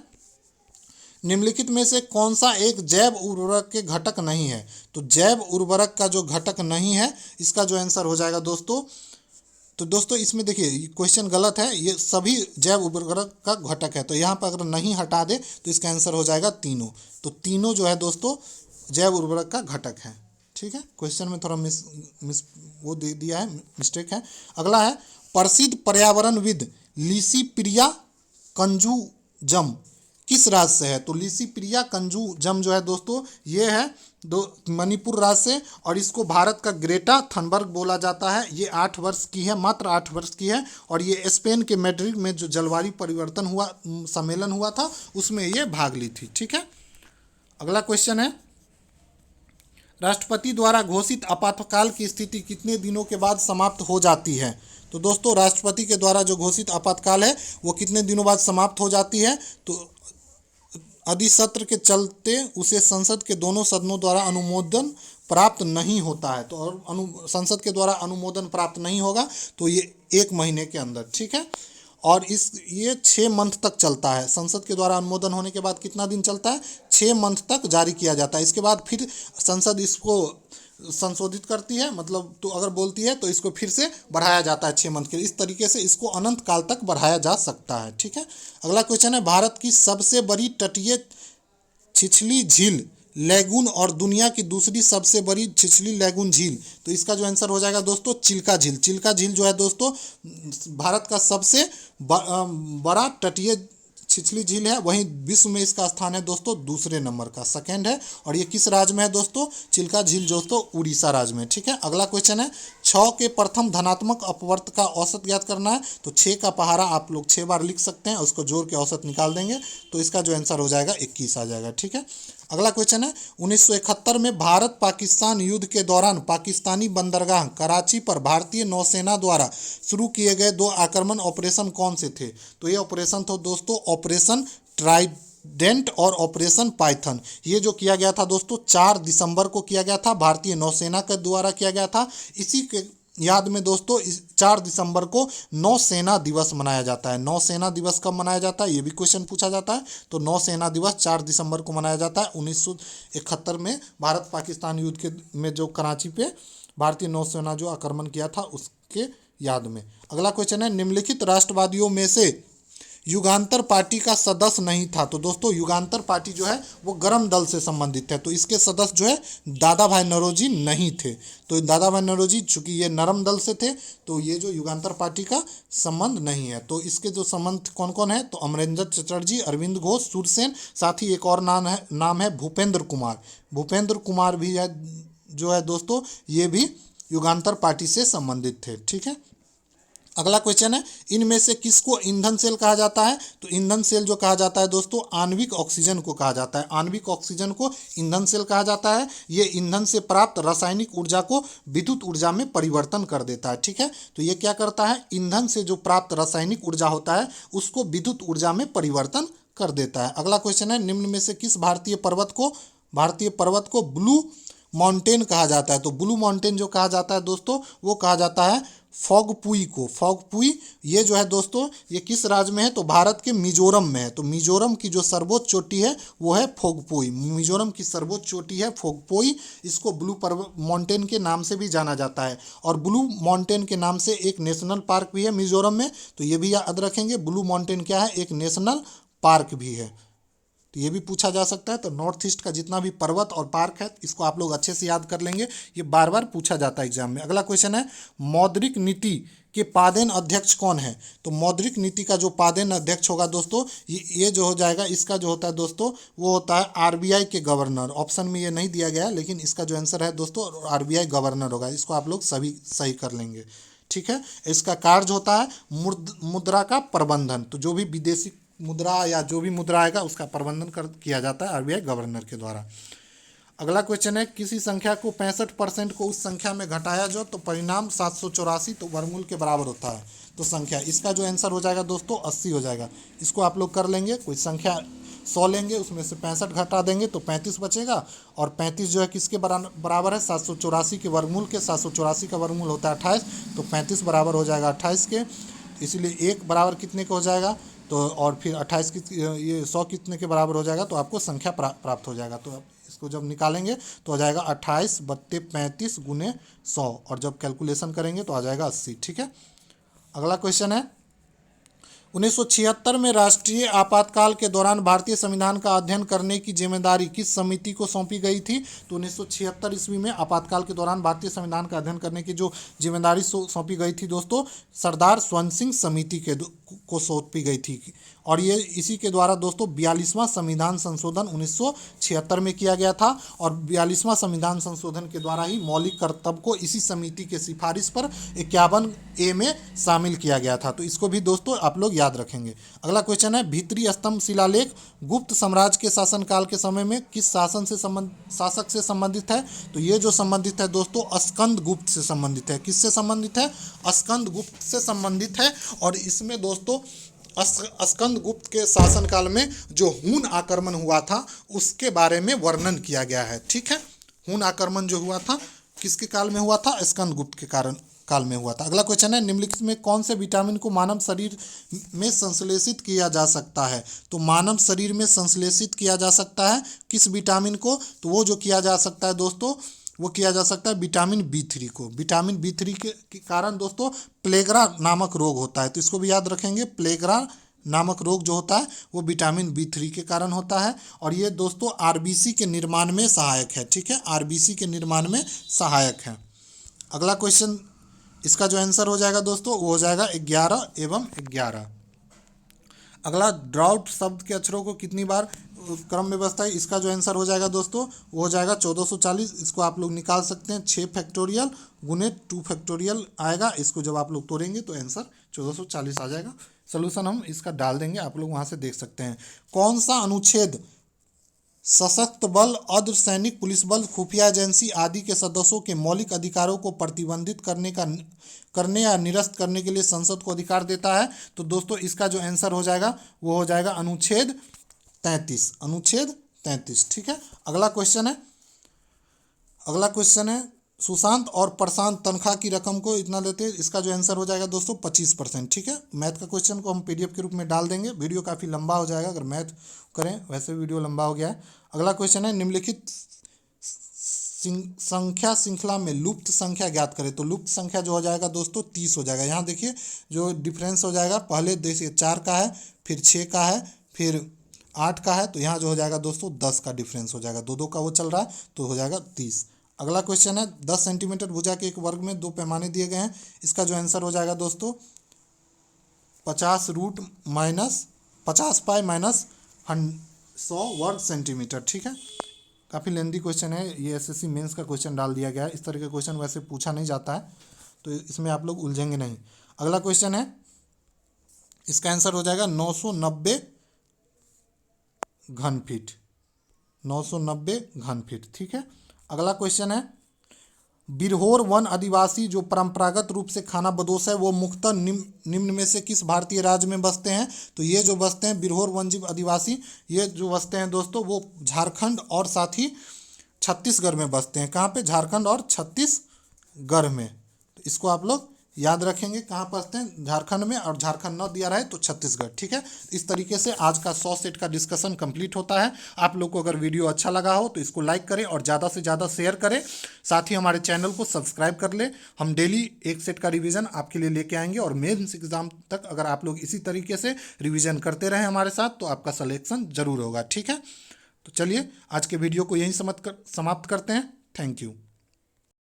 निम्नलिखित में से कौन सा एक जैव उर्वरक के घटक नहीं है? तो जैव उर्वरक का जो घटक नहीं है इसका जो आंसर हो जाएगा दोस्तों, तो दोस्तों इसमें देखिए क्वेश्चन गलत है, ये सभी जैव उर्वरक का घटक है। तो यहाँ पर अगर नहीं हटा दे तो इसका आंसर हो जाएगा तीनों। तो तीनों जो है दोस्तों जैव उर्वरक का घटक है, ठीक है। क्वेश्चन में थोड़ा वो दे दिया है, मिस्टेक है। अगला है प्रसिद्ध पर्यावरणविद लिसिप्रिया कंजूजम किस राज्य से है? तो लिसिप्रिया कंजूजम जो है दोस्तों ये है मणिपुर राज्य से, और इसको भारत का ग्रेटा थनबर्ग बोला जाता है। ये 8 वर्ष की है, मात्र 8 वर्ष की है, और ये स्पेन के मैड्रिड में जो जलवायु परिवर्तन हुआ सम्मेलन हुआ था उसमें ये भाग ली थी, ठीक है। अगला क्वेश्चन है राष्ट्रपति द्वारा घोषित आपातकाल की स्थिति कितने दिनों के बाद समाप्त हो जाती है? तो दोस्तों राष्ट्रपति के द्वारा जो घोषित आपातकाल है वो कितने दिनों बाद समाप्त हो जाती है? तो अधिसत्र के चलते उसे संसद के दोनों सदनों द्वारा अनुमोदन प्राप्त नहीं होता है, तो और संसद के द्वारा अनुमोदन प्राप्त नहीं होगा तो ये 1 महीने के अंदर, ठीक है। और ये 6 मंथ तक चलता है। संसद के द्वारा अनुमोदन होने के बाद कितना दिन चलता है? 6 मंथ तक जारी किया जाता है। इसके बाद फिर संसद इसको संशोधित करती है, मतलब तो अगर बोलती है तो इसको फिर से बढ़ाया जाता है 6 मंथ के लिए। इस तरीके से इसको अनंत काल तक बढ़ाया जा सकता है, ठीक है। अगला क्वेश्चन है, भारत की सबसे बड़ी तटीय छिछली झील लैगून और दुनिया की दूसरी सबसे बड़ी छिछली लैगून झील, तो इसका जो आंसर हो जाएगा दोस्तों चिल्का झील। चिल्का झील जो है दोस्तों भारत का सबसे बड़ा तटीय छिछली झील है, वहीं विश्व में इसका स्थान है दोस्तों दूसरे नंबर का, सेकंड है। और ये किस राज्य में है दोस्तों? चिल्का झील दोस्तों उड़ीसा राज्य में, ठीक है। अगला क्वेश्चन है, 6 के प्रथम धनात्मक अपवर्त का औसत ज्ञात करना है। तो 6 का पहाड़ा आप लोग 6 बार लिख सकते हैं, उसको जोड़ के औसत निकाल देंगे तो इसका जो आंसर हो जाएगा 21 आ जाएगा, ठीक है। अगला क्वेश्चन है, 1971 में भारत पाकिस्तान युद्ध के दौरान पाकिस्तानी बंदरगाह कराची पर भारतीय नौसेना द्वारा शुरू किए गए 2 आक्रमण ऑपरेशन कौन से थे? तो ये ऑपरेशन था दोस्तों ऑपरेशन ट्राइडेंट और ऑपरेशन पाइथन। ये जो किया गया था दोस्तों 4 दिसंबर को किया गया था, भारतीय नौसेना के द्वारा किया गया था। इसी के याद में दोस्तों इस 4 दिसंबर को नौसेना दिवस मनाया जाता है। नौसेना दिवस कब मनाया जाता है ये भी क्वेश्चन पूछा जाता है। तो नौसेना दिवस 4 दिसंबर को मनाया जाता है 1971 में, भारत पाकिस्तान युद्ध के में जो कराची पे भारतीय नौसेना जो आक्रमण किया था उसके याद में। अगला क्वेश्चन है, निम्नलिखित राष्ट्रवादियों में से युगांतर पार्टी का सदस्य नहीं था। तो दोस्तों युगांतर पार्टी जो है वो गर्म दल से संबंधित है, तो इसके सदस्य जो है दादा भाई नौरोजी नहीं थे। तो दादा भाई नौरोजी चूंकि ये नरम दल से थे तो ये जो युगांतर पार्टी का संबंध नहीं है। तो इसके जो संबंध कौन कौन है? तो अमरेंद्र चटर्जी, अरविंद घोष, सूरसेन, साथ ही एक और नाम है भूपेंद्र कुमार। भूपेंद्र कुमार भी है जो है दोस्तों ये भी युगांतर पार्टी से संबंधित थे, ठीक है। अगला क्वेश्चन है, इनमें से किसको ईंधन सेल कहा जाता है? तो ईंधन सेल जो कहा जाता है दोस्तों आणविक ऑक्सीजन को कहा जाता है। आणविक ऑक्सीजन को ईंधन सेल कहा जाता है। ये ईंधन से प्राप्त रासायनिक ऊर्जा को विद्युत ऊर्जा में परिवर्तन कर देता है, ठीक है। तो ये क्या करता है? ईंधन से जो प्राप्त रासायनिक ऊर्जा होता है उसको विद्युत ऊर्जा में परिवर्तन कर देता है। अगला क्वेश्चन है, निम्न में से किस भारतीय पर्वत को ब्लू माउंटेन कहा जाता है? तो ब्लू माउंटेन जो कहा जाता है दोस्तों वो कहा जाता है फॉगपुई को। फॉगपुई ये जो है दोस्तों ये किस राज्य में है? तो भारत के मिजोरम में है। तो मिजोरम की जो सर्वोच्च चोटी है वो है फोगपुई। मिजोरम की सर्वोच्च चोटी है फोगपुई। इसको ब्लू माउंटेन के नाम से भी जाना जाता है। और ब्लू माउंटेन के नाम से एक नेशनल पार्क भी है मिजोरम में, तो ये भी याद रखेंगे। ब्लू माउंटेन क्या है? एक नेशनल पार्क भी है, तो ये भी पूछा जा सकता है। तो नॉर्थ ईस्ट का जितना भी पर्वत और पार्क है इसको आप लोग अच्छे से याद कर लेंगे, ये बार बार पूछा जाता है एग्जाम में। अगला क्वेश्चन है, मौद्रिक नीति के पादेन अध्यक्ष कौन है? तो मौद्रिक नीति का जो पादेन अध्यक्ष होगा दोस्तों ये जो हो जाएगा, इसका जो होता है दोस्तों वो होता है आरबीआई के गवर्नर। ऑप्शन में ये नहीं दिया गया लेकिन इसका जो आंसर है दोस्तों आरबीआई गवर्नर होगा। इसको आप लोग सभी सही कर लेंगे, ठीक है। इसका कार्य होता है मुद्रा का प्रबंधन। तो जो भी विदेशी मुद्रा या जो भी मुद्रा आएगा उसका प्रबंधन किया जाता है आरबीआई गवर्नर के द्वारा। अगला क्वेश्चन है, किसी संख्या को 65% को उस संख्या में घटाया जाए तो परिणाम 784 तो वर्गमूल के बराबर होता है। तो संख्या, इसका जो आंसर हो जाएगा दोस्तों 80 हो जाएगा। इसको आप लोग कर लेंगे। कोई संख्या 100 लेंगे, उसमें से 65 घटा देंगे तो 35 बचेगा। और 35 जो है किसके बराबर है? 784 के वर्गमूल के। 784 का वर्गमूल होता है 28, तो 35 बराबर हो जाएगा 28 के। इसीलिए 1 बराबर कितने का हो जाएगा? तो और फिर 28 ये 100 कितने के बराबर हो जाएगा? तो आपको संख्या प्राप्त हो जाएगा। तो इसको जब निकालेंगे तो आ जाएगा 28 बट्टे 35 गुने 100, और जब कैलकुलेशन करेंगे तो आ जाएगा 80, ठीक है। अगला क्वेश्चन है, 1976 में राष्ट्रीय आपातकाल के दौरान भारतीय संविधान का अध्ययन करने की जिम्मेदारी किस समिति को सौंपी गई थी? तो 1976 ईस्वी में आपातकाल के दौरान भारतीय संविधान का अध्ययन करने की जो जिम्मेदारी सौंपी गई थी दोस्तों सरदार स्वर्ण सिंह समिति को सौंपी गई थी। और ये इसी के द्वारा दोस्तों 42वां संविधान संशोधन 1976 में किया गया था। और 42वां संविधान संशोधन के द्वारा ही मौलिक कर्तव्य को इसी समिति के सिफारिश पर 51A में शामिल किया गया था। तो इसको भी दोस्तों आप लोग याद रखेंगे। अगला क्वेश्चन है, भीतरी स्तंभ शिलालेख गुप्त साम्राज्य के शासनकाल के समय में किस शासक से संबंधित है? तो ये जो संबंधित है दोस्तों स्कंद गुप्त से संबंधित है। किससे संबंधित है? स्कंद गुप्त से संबंधित है। और इसमें दोस्तों स्कंद गुप्त के शासनकाल में जो हून आक्रमण हुआ था उसके बारे में वर्णन किया गया है, ठीक है। हून आक्रमण जो हुआ था किसके काल में हुआ था? स्कंदगुप्त के काल में हुआ था। अगला क्वेश्चन है, निम्नलिखित में कौन से विटामिन को मानव शरीर में संश्लेषित किया जा सकता है? तो मानव शरीर में संश्लेषित किया जा सकता है किस विटामिन को? तो वो जो किया जा सकता है दोस्तों, वो किया जा सकता है विटामिन B3 को। विटामिन B3 के कारण दोस्तों प्लेगरा नामक रोग होता है, तो इसको भी याद रखेंगे। प्लेगरा नामक रोग जो होता है वो विटामिन B3 के कारण होता है, और ये दोस्तों आरबीसी के निर्माण में सहायक है। ठीक है, आरबीसी के निर्माण में सहायक है। अगला क्वेश्चन, इसका जो आंसर हो जाएगा दोस्तों वो हो जाएगा 11 एवं 11। अगला, ड्राउट शब्द के अक्षरों को कितनी बार क्रम में बसता है? इसका जो आंसर हो जाएगा दोस्तों वो हो जाएगा 1440। इसको आप लोग निकाल सकते हैं, 6 फैक्टोरियल गुने 2 फैक्टोरियल आएगा। इसको जब आप लोग तोड़ेंगे तो आंसर 1440 आ जाएगा। सोल्यूशन हम इसका डाल देंगे, आप लोग वहाँ से देख सकते हैं। कौन सा अनुच्छेद सशस्त्र बल, अर्धसैनिक पुलिस बल, खुफिया एजेंसी आदि के सदस्यों के मौलिक अधिकारों को प्रतिबंधित करने या निरस्त करने के लिए संसद को अधिकार देता है? तो दोस्तों इसका जो आंसर हो जाएगा वो हो जाएगा अनुच्छेद 33। अनुच्छेद 33। ठीक है, अगला क्वेश्चन है, सुशांत और प्रशांत तनख्वाह की रकम को इतना लेते हैं। इसका जो आंसर हो जाएगा दोस्तों 25%। ठीक है, मैथ का क्वेश्चन को हम PDF के रूप में डाल देंगे। वीडियो काफ़ी लंबा हो जाएगा अगर मैथ करें, वैसे वीडियो लंबा हो गया है। अगला क्वेश्चन है, निम्नलिखित संख्या श्रृंखला में लुप्त संख्या ज्ञात करें। तो लुप्त संख्या जो हो जाएगा दोस्तों 30 हो जाएगा। यहाँ देखिए जो डिफरेंस हो जाएगा, पहले देखिए 4 का है, फिर 6 का है, फिर 8 का है, तो यहाँ जो हो जाएगा दोस्तों 10 का डिफरेंस हो जाएगा। दो का वो चल रहा है तो हो जाएगा 30। अगला क्वेश्चन है, 10 सेंटीमीटर भुजा के एक वर्ग में 2 पैमाने दिए गए हैं। इसका जो आंसर हो जाएगा दोस्तों 50 पाई माइनस 100 वर्ग सेंटीमीटर। ठीक है, काफ़ी लेंदी क्वेश्चन है ये, SSC मेंस का क्वेश्चन डाल दिया गया है। इस तरह के क्वेश्चन वैसे पूछा नहीं जाता है, तो इसमें आप लोग उलझेंगे नहीं। अगला क्वेश्चन है, इसका आंसर हो जाएगा 990 घन फीट। 990 घन फीट। ठीक है, अगला क्वेश्चन है, बिरहोर वन आदिवासी जो परंपरागत रूप से खाना बदोश है वो मुख्यतः निम्न में से किस भारतीय राज्य में बसते हैं? तो ये जो बसते हैं बिरहोर वनजीव आदिवासी, ये जो बसते हैं दोस्तों वो झारखंड और साथ ही छत्तीसगढ़ में बसते हैं। कहाँ पे? झारखंड और छत्तीसगढ़ में। तो इसको आप लोग याद रखेंगे, कहाँ बसते हैं? झारखंड में, और झारखंड न दिया रहे तो छत्तीसगढ़। ठीक है, इस तरीके से आज का 100 सेट का डिस्कशन कंप्लीट होता है। आप लोग को अगर वीडियो अच्छा लगा हो तो इसको लाइक करें और ज़्यादा से ज़्यादा शेयर करें। साथ ही हमारे चैनल को सब्सक्राइब कर लें। हम डेली एक सेट का रिवीजन आपके लिए लेके आएंगे, और मेंस एग्जाम तक अगर आप लोग इसी तरीके से रिवीजन करते रहें हमारे साथ तो आपका सिलेक्शन जरूर होगा। ठीक है, तो चलिए आज के वीडियो को यहीं समाप्त करते हैं। Thank you.